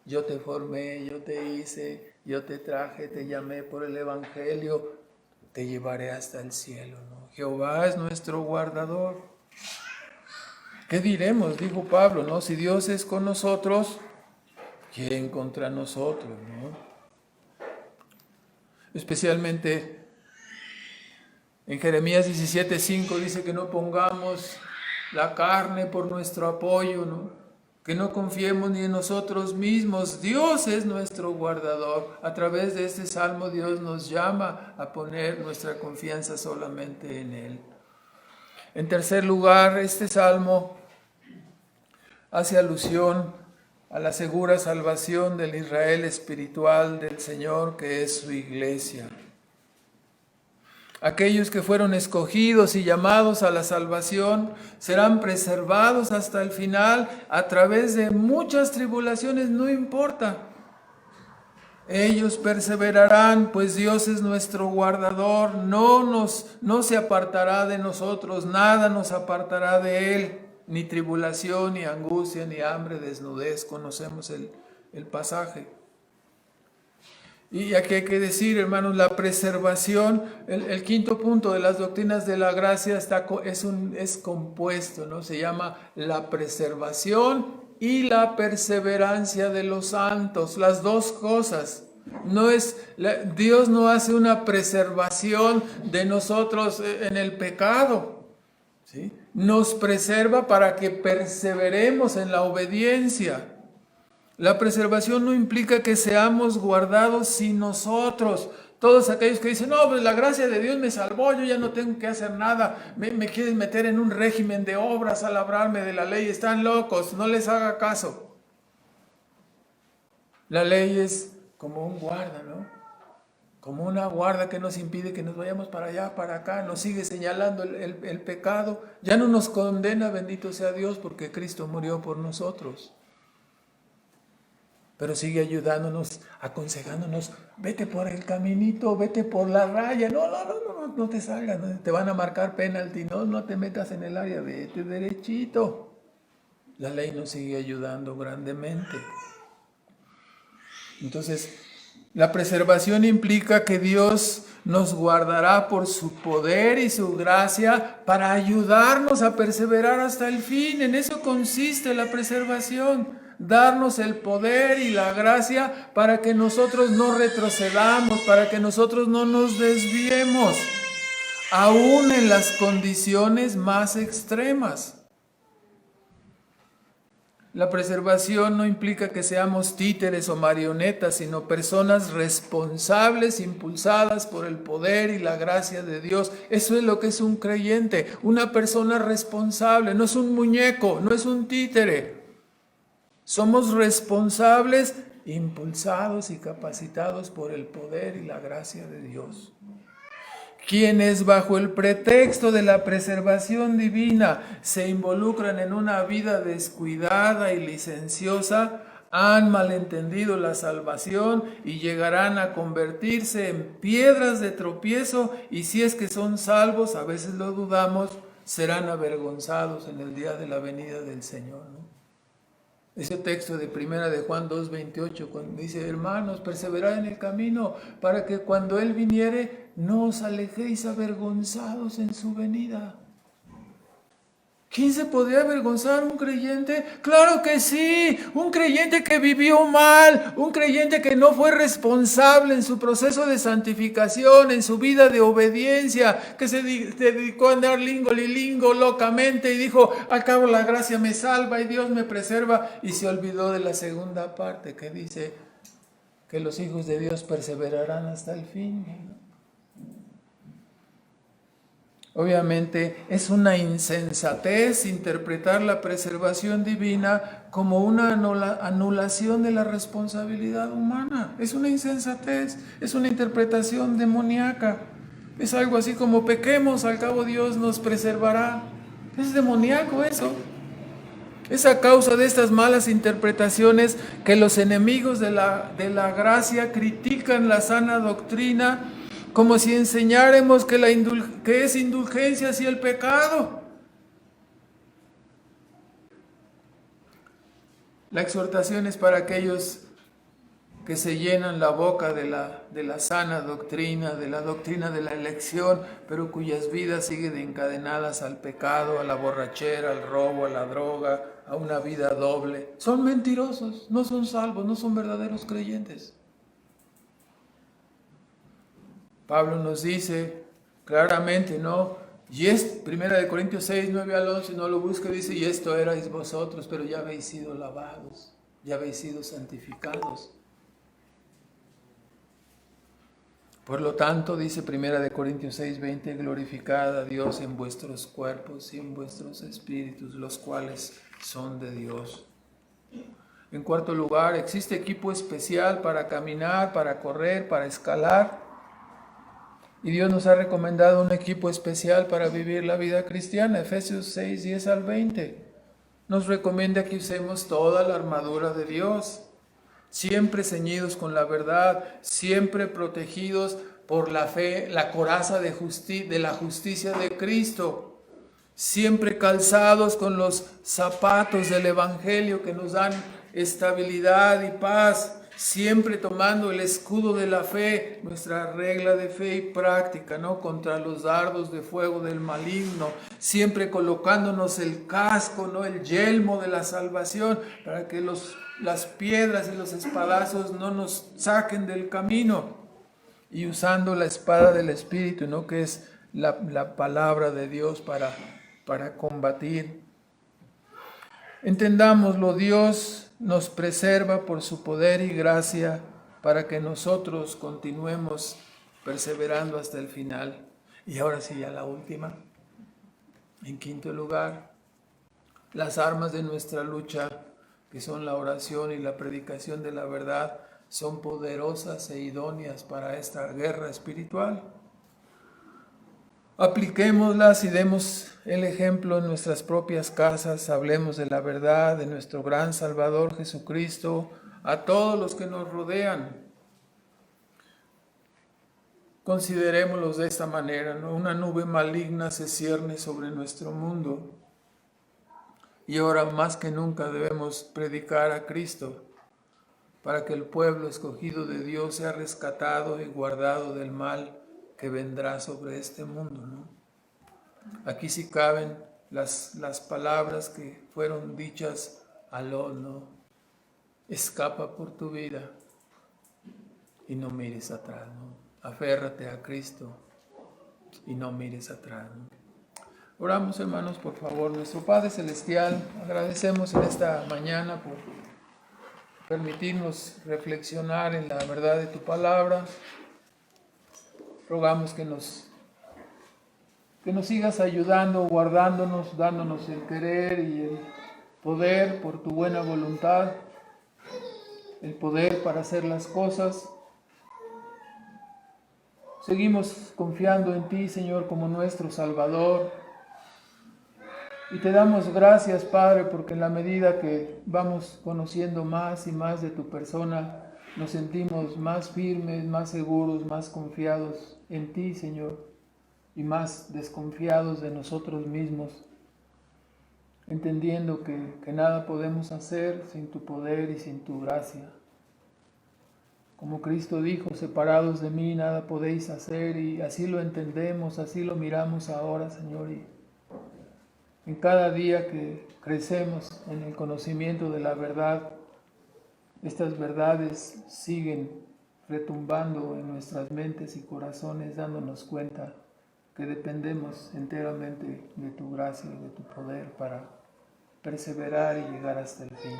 Yo te formé, yo te hice, yo te traje, te llamé por el Evangelio, te llevaré hasta el cielo, ¿no? Jehová es nuestro guardador. ¿Qué diremos? Dijo Pablo, ¿no? Si Dios es con nosotros, ¿quién contra nosotros, no? Especialmente en Jeremías 17:5 dice que no pongamos la carne por nuestro apoyo, ¿no? Que no confiemos ni en nosotros mismos. Dios es nuestro guardador. A través de este salmo Dios nos llama a poner nuestra confianza solamente en Él. En tercer lugar, este salmo hace alusión a la segura salvación del Israel espiritual del Señor, que es su iglesia. Aquellos que fueron escogidos y llamados a la salvación serán preservados hasta el final a través de muchas tribulaciones, no importa. Ellos perseverarán, pues Dios es nuestro guardador, no se apartará de nosotros, nada nos apartará de Él, ni tribulación, ni angustia, ni hambre, desnudez. Conocemos el pasaje. Y aquí hay que decir, hermanos, la preservación, el quinto punto de las doctrinas de la gracia es compuesto, ¿no? Se llama la preservación y la perseverancia de los santos, las dos cosas. Dios no hace una preservación de nosotros en el pecado, ¿sí? Nos preserva para que perseveremos en la obediencia. La preservación no implica que seamos guardados sin nosotros. Todos aquellos que dicen, no, pues la gracia de Dios me salvó, yo ya no tengo que hacer nada, me quieren meter en un régimen de obras al librarme de la ley, están locos, no les haga caso. La ley es como un guarda, ¿no? Como una guarda que nos impide que nos vayamos para allá, para acá, nos sigue señalando el pecado, ya no nos condena, bendito sea Dios, porque Cristo murió por nosotros. Pero sigue ayudándonos, aconsejándonos, vete por el caminito, vete por la raya, no te salgas, no, te van a marcar penalti, no te metas en el área, vete derechito. La ley nos sigue ayudando grandemente. Entonces, la preservación implica que Dios nos guardará por su poder y su gracia para ayudarnos a perseverar hasta el fin. En eso consiste la preservación. Darnos el poder y la gracia para que nosotros no retrocedamos, para que nosotros no nos desviemos, aún en las condiciones más extremas. La preservación no implica que seamos títeres o marionetas, sino personas responsables, impulsadas por el poder y la gracia de Dios. Eso es lo que es un creyente, una persona responsable, no es un muñeco, no es un títere. Somos responsables, impulsados y capacitados por el poder y la gracia de Dios. Quienes bajo el pretexto de la preservación divina se involucran en una vida descuidada y licenciosa, han malentendido la salvación y llegarán a convertirse en piedras de tropiezo, y si es que son salvos, a veces lo dudamos, serán avergonzados en el día de la venida del Señor, ¿no? Ese texto de primera de Juan 2:28, cuando dice, hermanos, perseverad en el camino, para que cuando Él viniere, no os alejéis avergonzados en su venida. ¿Quién se podría avergonzar? ¿Un creyente? ¡Claro que sí! Un creyente que vivió mal, un creyente que no fue responsable en su proceso de santificación, en su vida de obediencia, que se dedicó a andar lingo locamente y dijo, al cabo la gracia me salva y Dios me preserva, y se olvidó de la segunda parte que dice que los hijos de Dios perseverarán hasta el fin. Obviamente es una insensatez interpretar la preservación divina como una anulación de la responsabilidad humana. Es una insensatez, es una interpretación demoníaca. Es algo así como pequemos, al cabo Dios nos preservará. Es demoníaco eso. Es a causa de estas malas interpretaciones que los enemigos de la gracia critican la sana doctrina, como si enseñáramos que es indulgencia hacia el pecado. La exhortación es para aquellos que se llenan la boca de la sana doctrina, de la doctrina de la elección, pero cuyas vidas siguen encadenadas al pecado, a la borrachera, al robo, a la droga, a una vida doble. Son mentirosos, no son salvos, no son verdaderos creyentes. Pablo nos dice claramente, ¿no? Y es 1 Corintios 6, 9 al 11, no lo busque, dice, y esto erais vosotros, pero ya habéis sido lavados, ya habéis sido santificados. Por lo tanto, dice 1 Corintios 6, 20, glorificad a Dios en vuestros cuerpos y en vuestros espíritus, los cuales son de Dios. En cuarto lugar, existe equipo especial para caminar, para correr, para escalar. Y Dios nos ha recomendado un equipo especial para vivir la vida cristiana. Efesios 6, 10 al 20. Nos recomienda que usemos toda la armadura de Dios. siempre ceñidos con la verdad, siempre protegidos por la fe, la coraza de la justicia de Cristo, siempre calzados con los zapatos del Evangelio que nos dan estabilidad y paz, siempre tomando el escudo de la fe, nuestra regla de fe y práctica, ¿no? Contra los dardos de fuego del maligno, siempre colocándonos el casco, ¿no? El yelmo de la salvación, para que las piedras y los espadazos no nos saquen del camino, y usando la espada del Espíritu, ¿no? Que es la palabra de Dios para combatir. Entendámoslo, Dios nos preserva por su poder y gracia para que nosotros continuemos perseverando hasta el final. Y ahora sí, ya la última. En quinto lugar, las armas de nuestra lucha, que son la oración y la predicación de la verdad, son poderosas e idóneas para esta guerra espiritual. Apliquémoslas y demos el ejemplo en nuestras propias casas. Hablemos de la verdad, de nuestro gran Salvador Jesucristo, a todos los que nos rodean. Considerémoslos de esta manera, ¿no? Una nube maligna se cierne sobre nuestro mundo. Y ahora más que nunca debemos predicar a Cristo, para que el pueblo escogido de Dios sea rescatado y guardado del mal que vendrá sobre este mundo, ¿no? Aquí sí caben las palabras que fueron dichas a Lot, ¿no? Escapa por tu vida y no mires atrás, ¿no? Aférrate a Cristo y no mires atrás, ¿no? Oramos, hermanos, por favor. Nuestro Padre Celestial, agradecemos en esta mañana por permitirnos reflexionar en la verdad de tu palabra. Rogamos que nos sigas ayudando, guardándonos, dándonos el querer y el poder por tu buena voluntad, el poder para hacer las cosas. Seguimos confiando en ti, Señor, como nuestro Salvador. Y te damos gracias, Padre, porque en la medida que vamos conociendo más y más de tu persona, nos sentimos más firmes, más seguros, más confiados en ti, Señor, y más desconfiados de nosotros mismos, entendiendo que nada podemos hacer sin tu poder y sin tu gracia. Como Cristo dijo, separados de mí nada podéis hacer, y así lo entendemos, así lo miramos ahora, Señor, y en cada día que crecemos en el conocimiento de la verdad, estas verdades siguen retumbando en nuestras mentes y corazones, dándonos cuenta que dependemos enteramente de tu gracia y de tu poder para perseverar y llegar hasta el fin.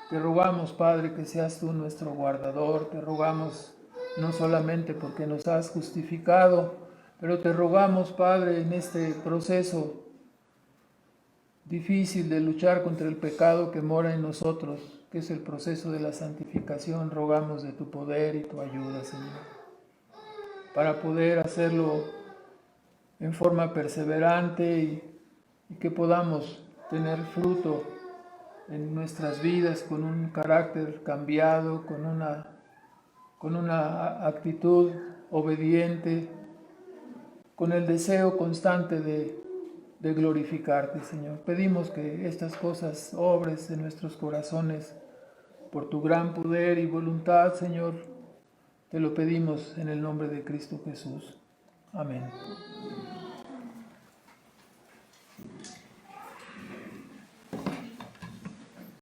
Te rogamos, Padre, que seas tú nuestro guardador. Te rogamos no solamente porque nos has justificado, pero te rogamos, Padre, en este proceso difícil de luchar contra el pecado que mora en nosotros, que es el proceso de la santificación, rogamos de tu poder y tu ayuda, Señor, para poder hacerlo en forma perseverante y que podamos tener fruto en nuestras vidas con un carácter cambiado, con una actitud obediente, con el deseo constante de glorificarte, Señor. Pedimos que estas cosas obres en nuestros corazones por tu gran poder y voluntad, Señor. Te lo pedimos en el nombre de Cristo Jesús. Amén.